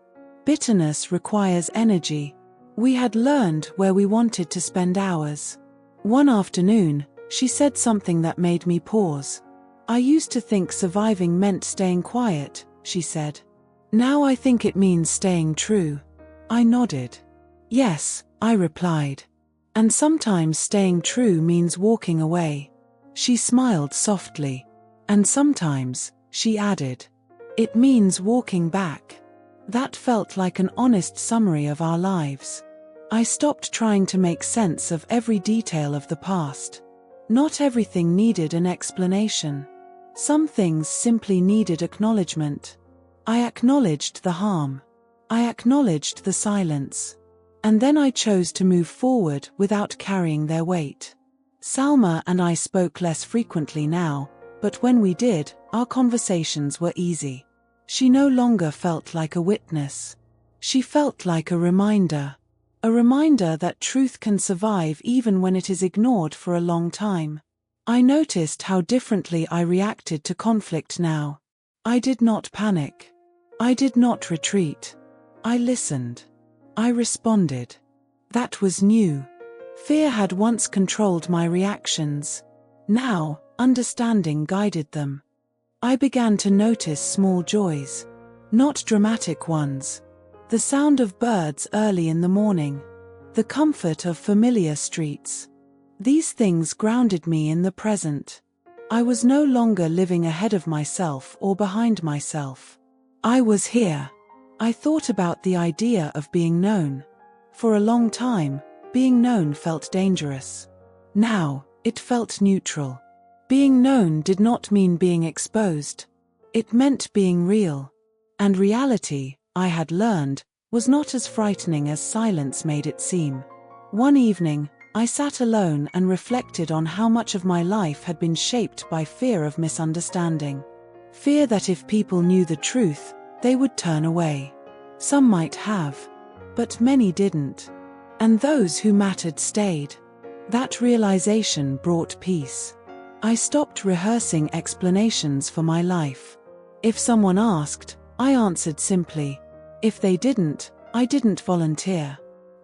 Bitterness requires energy. We had learned where we wanted to spend hours. One afternoon, she said something that made me pause. I used to think surviving meant staying quiet, she said. Now I think it means staying true. I nodded. Yes, I replied. And sometimes staying true means walking away. She smiled softly. And sometimes, she added, it means walking back. That felt like an honest summary of our lives. I stopped trying to make sense of every detail of the past. Not everything needed an explanation. Some things simply needed acknowledgement. I acknowledged the harm. I acknowledged the silence. And then I chose to move forward without carrying their weight. Salma and I spoke less frequently now, but when we did, our conversations were easy. She no longer felt like a witness. She felt like a reminder. A reminder that truth can survive even when it is ignored for a long time. I noticed how differently I reacted to conflict now. I did not panic. I did not retreat. I listened. I responded. That was new. Fear had once controlled my reactions. Now, understanding guided them. I began to notice small joys. Not dramatic ones. The sound of birds early in the morning. The comfort of familiar streets. These things grounded me in the present. I was no longer living ahead of myself or behind myself. I was here. I thought about the idea of being known. For a long time, being known felt dangerous. Now, it felt neutral. Being known did not mean being exposed. It meant being real. And reality, I had learned, was not as frightening as silence made it seem. One evening, I sat alone and reflected on how much of my life had been shaped by fear of misunderstanding. Fear that if people knew the truth, they would turn away. Some might have, but many didn't. And those who mattered stayed. That realization brought peace. I stopped rehearsing explanations for my life. If someone asked, I answered simply. If they didn't, I didn't volunteer.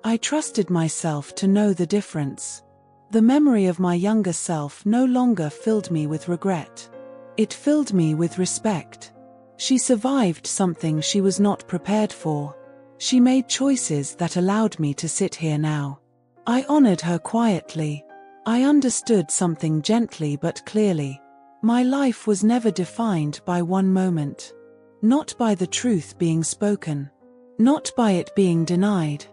I trusted myself to know the difference. The memory of my younger self no longer filled me with regret. It filled me with respect. She survived something she was not prepared for. She made choices that allowed me to sit here now. I honored her quietly. I understood something gently but clearly. My life was never defined by one moment. Not by the truth being spoken. Not by it being denied.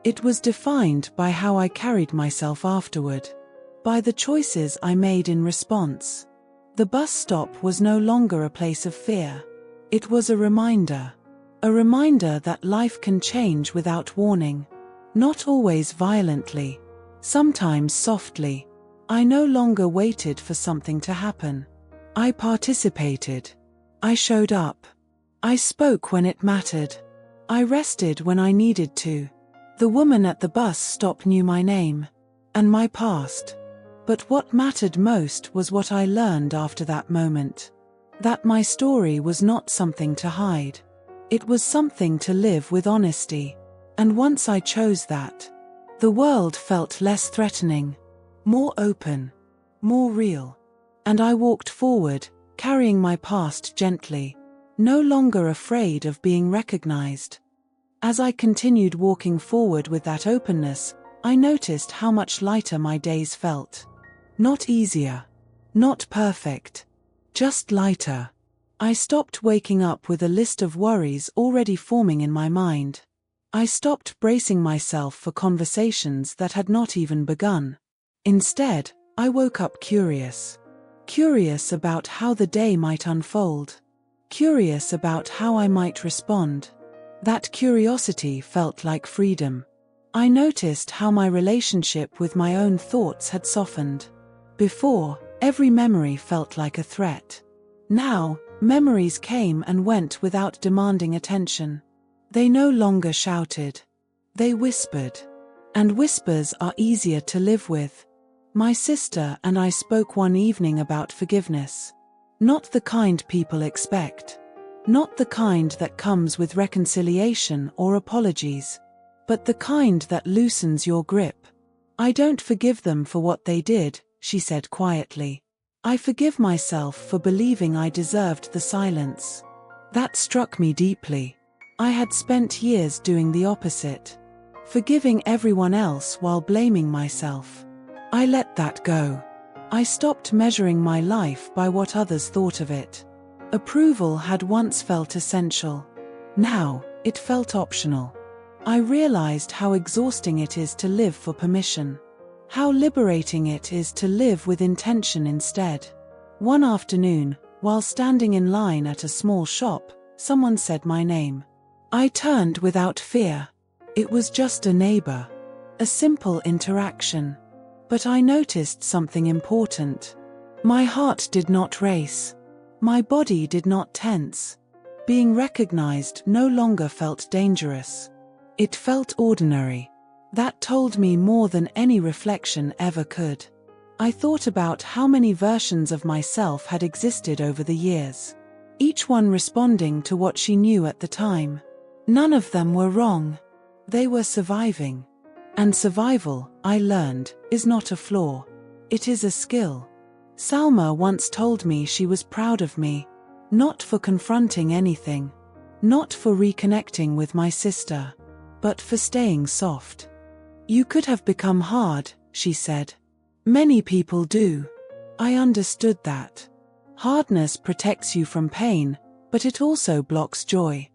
It was defined by how I carried myself afterward. By the choices I made in response. The bus stop was no longer a place of fear. It was a reminder. A reminder that life can change without warning. Not always violently. Sometimes softly. I no longer waited for something to happen. I participated. I showed up. I spoke when it mattered. I rested when I needed to. The woman at the bus stop knew my name. And my past. But what mattered most was what I learned after that moment. That my story was not something to hide. It was something to live with honesty. And once I chose that, the world felt less threatening, more open, more real. And I walked forward, carrying my past gently, no longer afraid of being recognized. As I continued walking forward with that openness, I noticed how much lighter my days felt. Not easier, not perfect, just lighter. I stopped waking up with a list of worries already forming in my mind. I stopped bracing myself for conversations that had not even begun. Instead, I woke up curious. Curious about how the day might unfold. Curious about how I might respond. That curiosity felt like freedom. I noticed how my relationship with my own thoughts had softened. Before, every memory felt like a threat. Now, memories came and went without demanding attention. They no longer shouted. They whispered. And whispers are easier to live with. My sister and I spoke one evening about forgiveness. Not the kind people expect. Not the kind that comes with reconciliation or apologies. But the kind that loosens your grip. I don't forgive them for what they did, she said quietly. I forgive myself for believing I deserved the silence. That struck me deeply. I had spent years doing the opposite. Forgiving everyone else while blaming myself. I let that go. I stopped measuring my life by what others thought of it. Approval had once felt essential. Now, it felt optional. I realized how exhausting it is to live for permission. How liberating it is to live with intention instead. One afternoon, while standing in line at a small shop, someone said my name. I turned without fear. It was just a neighbor. A simple interaction. But I noticed something important. My heart did not race. My body did not tense. Being recognized no longer felt dangerous. It felt ordinary. That told me more than any reflection ever could. I thought about how many versions of myself had existed over the years, each one responding to what she knew at the time. None of them were wrong. They were surviving. And survival, I learned, is not a flaw. It is a skill. Salma once told me she was proud of me, not for confronting anything, not for reconnecting with my sister, but for staying soft. You could have become hard, she said. Many people do. I understood that. Hardness protects you from pain, but it also blocks joy.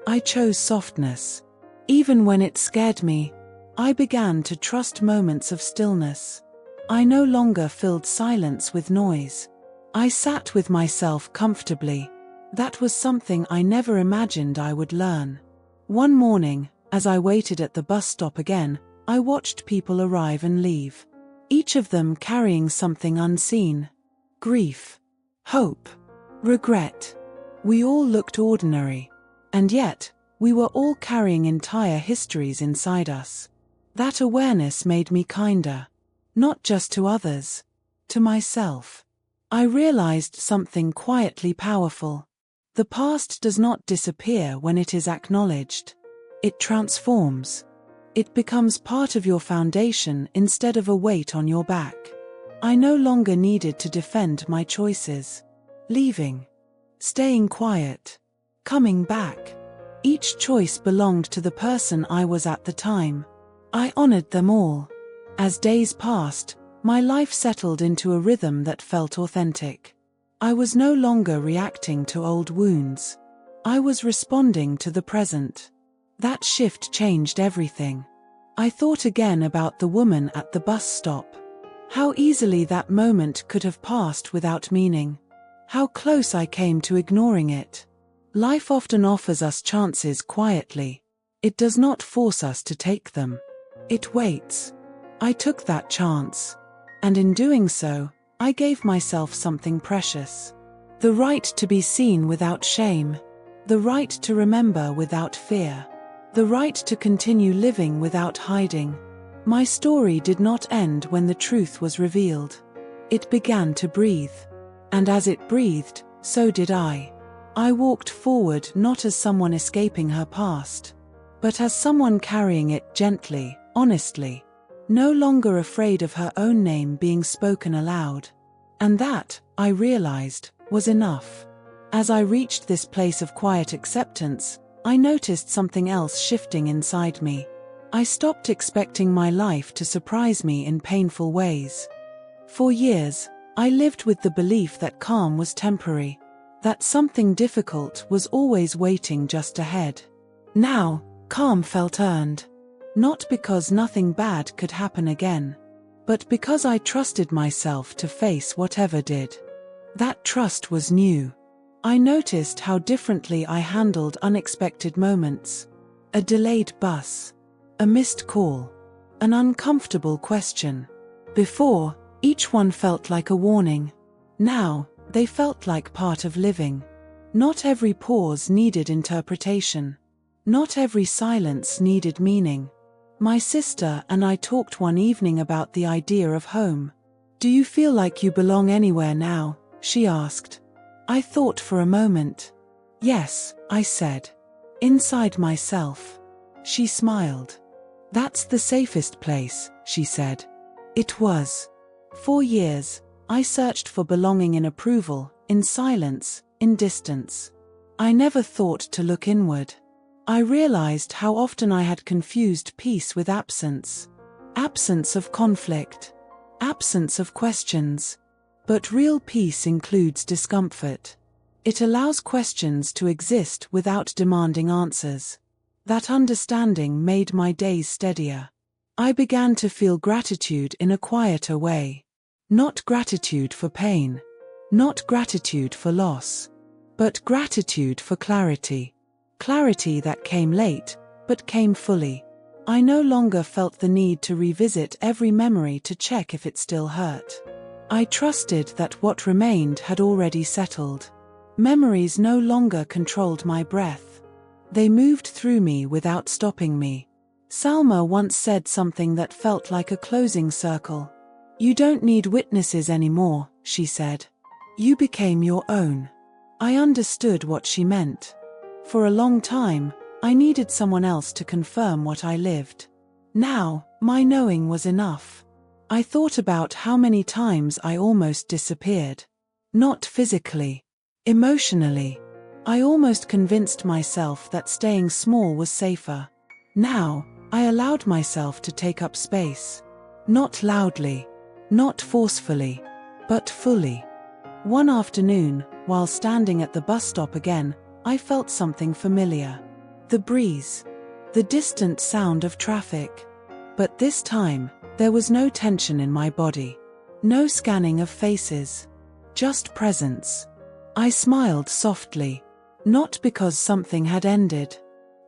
I chose softness. Even when it scared me, I began to trust moments of stillness. I no longer filled silence with noise. I sat with myself comfortably. That was something I never imagined I would learn. One morning, as I waited at the bus stop again, I watched people arrive and leave. Each of them carrying something unseen. Grief, hope, regret. We all looked ordinary. And yet, we were all carrying entire histories inside us. That awareness made me kinder. Not just to others, to myself. I realized something quietly powerful. The past does not disappear when it is acknowledged. It transforms. It becomes part of your foundation instead of a weight on your back. I no longer needed to defend my choices. Leaving. Staying quiet. Coming back. Each choice belonged to the person I was at the time. I honored them all. As days passed, my life settled into a rhythm that felt authentic. I was no longer reacting to old wounds. I was responding to the present. That shift changed everything. I thought again about the woman at the bus stop. How easily that moment could have passed without meaning. How close I came to ignoring it. Life often offers us chances quietly. It does not force us to take them. It waits. I took that chance. And in doing so, I gave myself something precious. The right to be seen without shame. The right to remember without fear. The right to continue living without hiding. My story did not end when the truth was revealed. It began to breathe. And as it breathed, so did I. I walked forward not as someone escaping her past, but as someone carrying it gently, honestly. No longer afraid of her own name being spoken aloud. And that, I realized, was enough. As I reached this place of quiet acceptance, I noticed something else shifting inside me. I stopped expecting my life to surprise me in painful ways. For years, I lived with the belief that calm was temporary, that something difficult was always waiting just ahead. Now, calm felt earned. Not because nothing bad could happen again, but because I trusted myself to face whatever did. That trust was new. I noticed how differently I handled unexpected moments. A delayed bus. A missed call. An uncomfortable question. Before, each one felt like a warning. Now, they felt like part of living. Not every pause needed interpretation. Not every silence needed meaning. My sister and I talked one evening about the idea of home. "Do you feel like you belong anywhere now?" she asked. I thought for a moment. "Yes," I said. "Inside myself." She smiled. "That's the safest place," she said. It was. For years, I searched for belonging in approval, in silence, in distance. I never thought to look inward. I realized how often I had confused peace with absence. Absence of conflict. Absence of questions. But real peace includes discomfort. It allows questions to exist without demanding answers. That understanding made my days steadier. I began to feel gratitude in a quieter way. Not gratitude for pain. Not gratitude for loss. But gratitude for clarity. Clarity that came late, but came fully. I no longer felt the need to revisit every memory to check if it still hurt. I trusted that what remained had already settled. Memories no longer controlled my breath. They moved through me without stopping me. Salma once said something that felt like a closing circle. "You don't need witnesses anymore," she said. "You became your own." I understood what she meant. For a long time, I needed someone else to confirm what I lived. Now, my knowing was enough. I thought about how many times I almost disappeared. Not physically. Emotionally. I almost convinced myself that staying small was safer. Now, I allowed myself to take up space. Not loudly. Not forcefully. But fully. One afternoon, while standing at the bus stop again, I felt something familiar. The breeze. The distant sound of traffic. But this time, there was no tension in my body. No scanning of faces. Just presence. I smiled softly. Not because something had ended,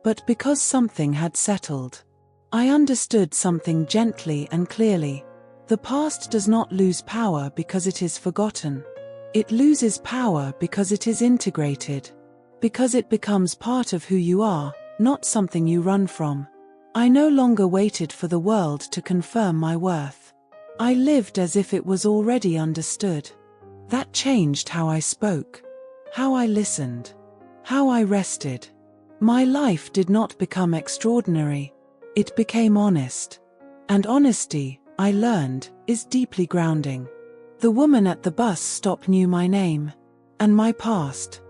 but because something had settled. I understood something gently and clearly. The past does not lose power because it is forgotten. It loses power because it is integrated. Because it becomes part of who you are, not something you run from. I no longer waited for the world to confirm my worth. I lived as if it was already understood. That changed how I spoke, how I listened, how I rested. My life did not become extraordinary. It became honest. And honesty, I learned, is deeply grounding. The woman at the bus stop knew my name and my past.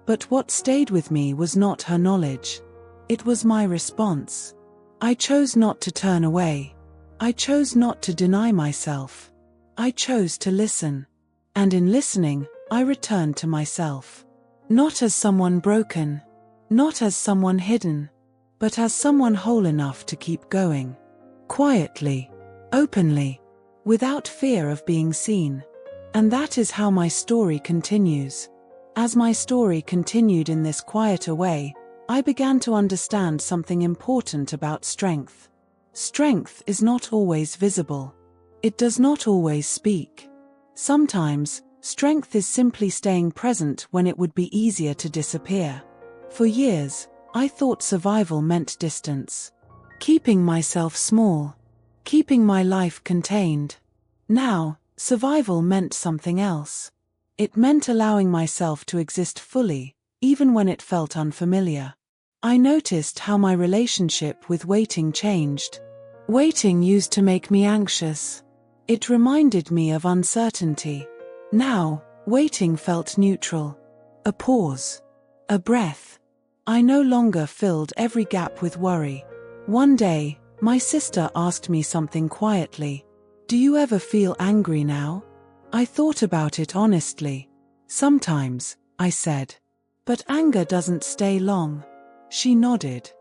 But what stayed with me was not her knowledge. It was my response. I chose not to turn away. I chose not to deny myself. I chose to listen. And in listening, I returned to myself. Not as someone broken, not as someone hidden, but as someone whole enough to keep going. Quietly, openly, without fear of being seen. And that is how my story continues. As my story continued in this quieter way, I began to understand something important about strength. Strength is not always visible. It does not always speak. Sometimes, strength is simply staying present when it would be easier to disappear. For years, I thought survival meant distance. Keeping myself small. Keeping my life contained. Now, survival meant something else. It meant allowing myself to exist fully, even when it felt unfamiliar. I noticed how my relationship with waiting changed. Waiting used to make me anxious. It reminded me of uncertainty. Now, waiting felt neutral. A pause. A breath. I no longer filled every gap with worry. One day, my sister asked me something quietly. "Do you ever feel angry now?" I thought about it honestly. "Sometimes," I said. "But anger doesn't stay long." She nodded.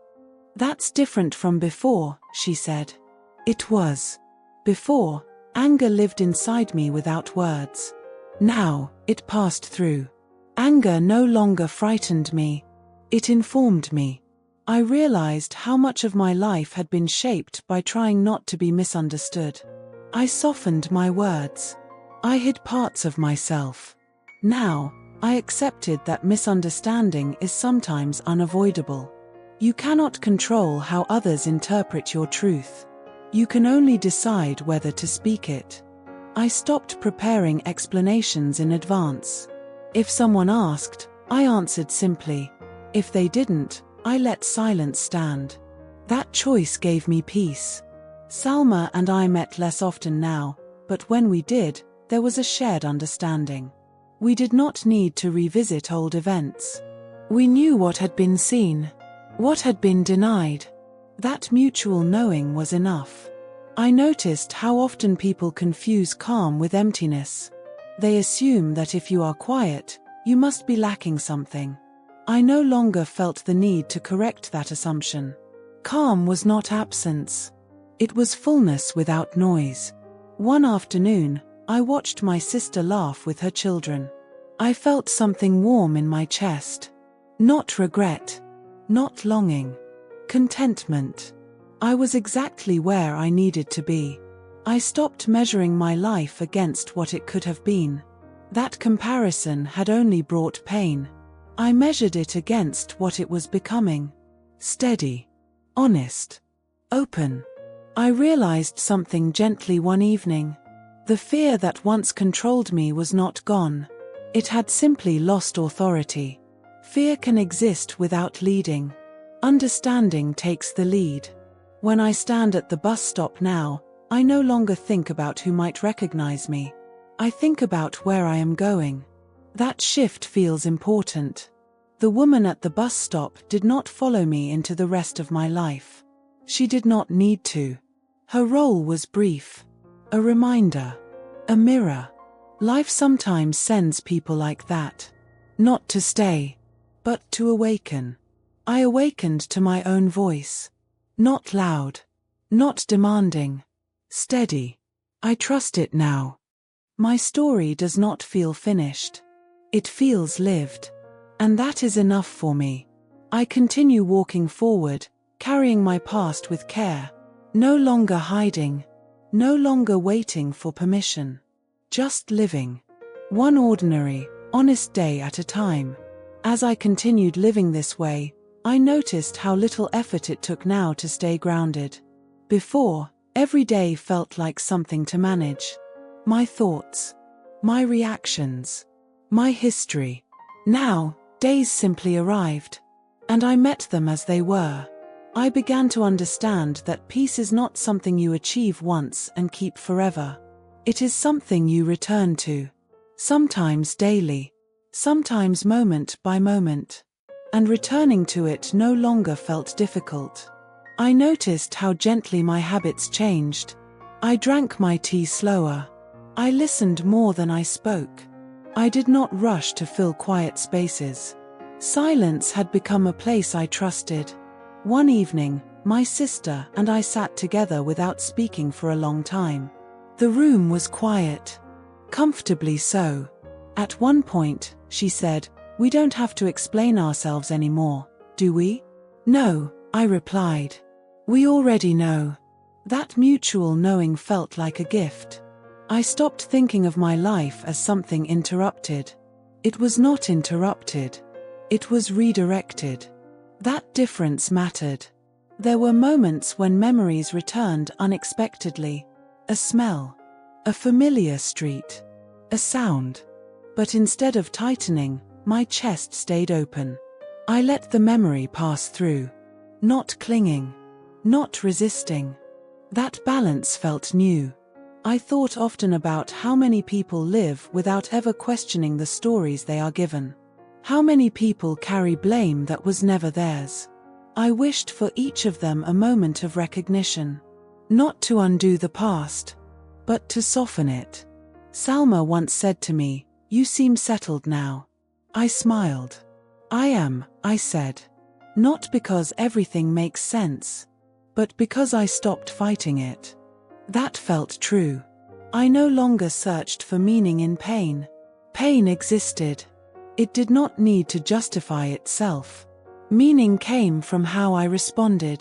"That's different from before," she said. It was. Before, anger lived inside me without words. Now, it passed through. Anger no longer frightened me. It informed me. I realized how much of my life had been shaped by trying not to be misunderstood. I softened my words. I hid parts of myself. Now, I accepted that misunderstanding is sometimes unavoidable. You cannot control how others interpret your truth. You can only decide whether to speak it. I stopped preparing explanations in advance. If someone asked, I answered simply. If they didn't, I let silence stand. That choice gave me peace. Salma and I met less often now, but when we did, there was a shared understanding. We did not need to revisit old events. We knew what had been seen, what had been denied. That mutual knowing was enough. I noticed how often people confuse calm with emptiness. They assume that if you are quiet, you must be lacking something. I no longer felt the need to correct that assumption. Calm was not absence. It was fullness without noise. One afternoon, I watched my sister laugh with her children. I felt something warm in my chest. Not regret. Not longing. Contentment. I was exactly where I needed to be. I stopped measuring my life against what it could have been. That comparison had only brought pain. I measured it against what it was becoming. Steady, honest, open. I realized something gently one evening. The fear that once controlled me was not gone. It had simply lost authority. Fear can exist without leading. Understanding takes the lead. When I stand at the bus stop now, I no longer think about who might recognize me. I think about where I am going. That shift feels important. The woman at the bus stop did not follow me into the rest of my life. She did not need to. Her role was brief. A reminder. A mirror. Life sometimes sends people like that. Not to stay, but to awaken. I awakened to my own voice. Not loud. Not demanding. Steady. I trust it now. My story does not feel finished. It feels lived. And that is enough for me. I continue walking forward, carrying my past with care. No longer hiding. No longer waiting for permission. Just living. One ordinary, honest day at a time. As I continued living this way, I noticed how little effort it took now to stay grounded. Before, every day felt like something to manage. My thoughts. My reactions. My history. Now, days simply arrived. And I met them as they were. I began to understand that peace is not something you achieve once and keep forever. It is something you return to. Sometimes daily. Sometimes moment by moment. And returning to it no longer felt difficult. I noticed how gently my habits changed. I drank my tea slower. I listened more than I spoke. I did not rush to fill quiet spaces. Silence had become a place I trusted. One evening, my sister and I sat together without speaking for a long time. The room was quiet. Comfortably so. At one point, she said, "We don't have to explain ourselves anymore, do we?" "No," I replied. "We already know." That mutual knowing felt like a gift. I stopped thinking of my life as something interrupted. It was not interrupted. It was redirected. That difference mattered. There were moments when memories returned unexpectedly. A smell. A familiar street. A sound. But instead of tightening, my chest stayed open. I let the memory pass through. Not clinging. Not resisting. That balance felt new. I thought often about how many people live without ever questioning the stories they are given. How many people carry blame that was never theirs. I wished for each of them a moment of recognition. Not to undo the past, but to soften it. Salma once said to me, "You seem settled now." I smiled. "I am," I said. Not because everything makes sense, but because I stopped fighting it. That felt true. I no longer searched for meaning in pain. Pain existed. It did not need to justify itself. Meaning came from how I responded.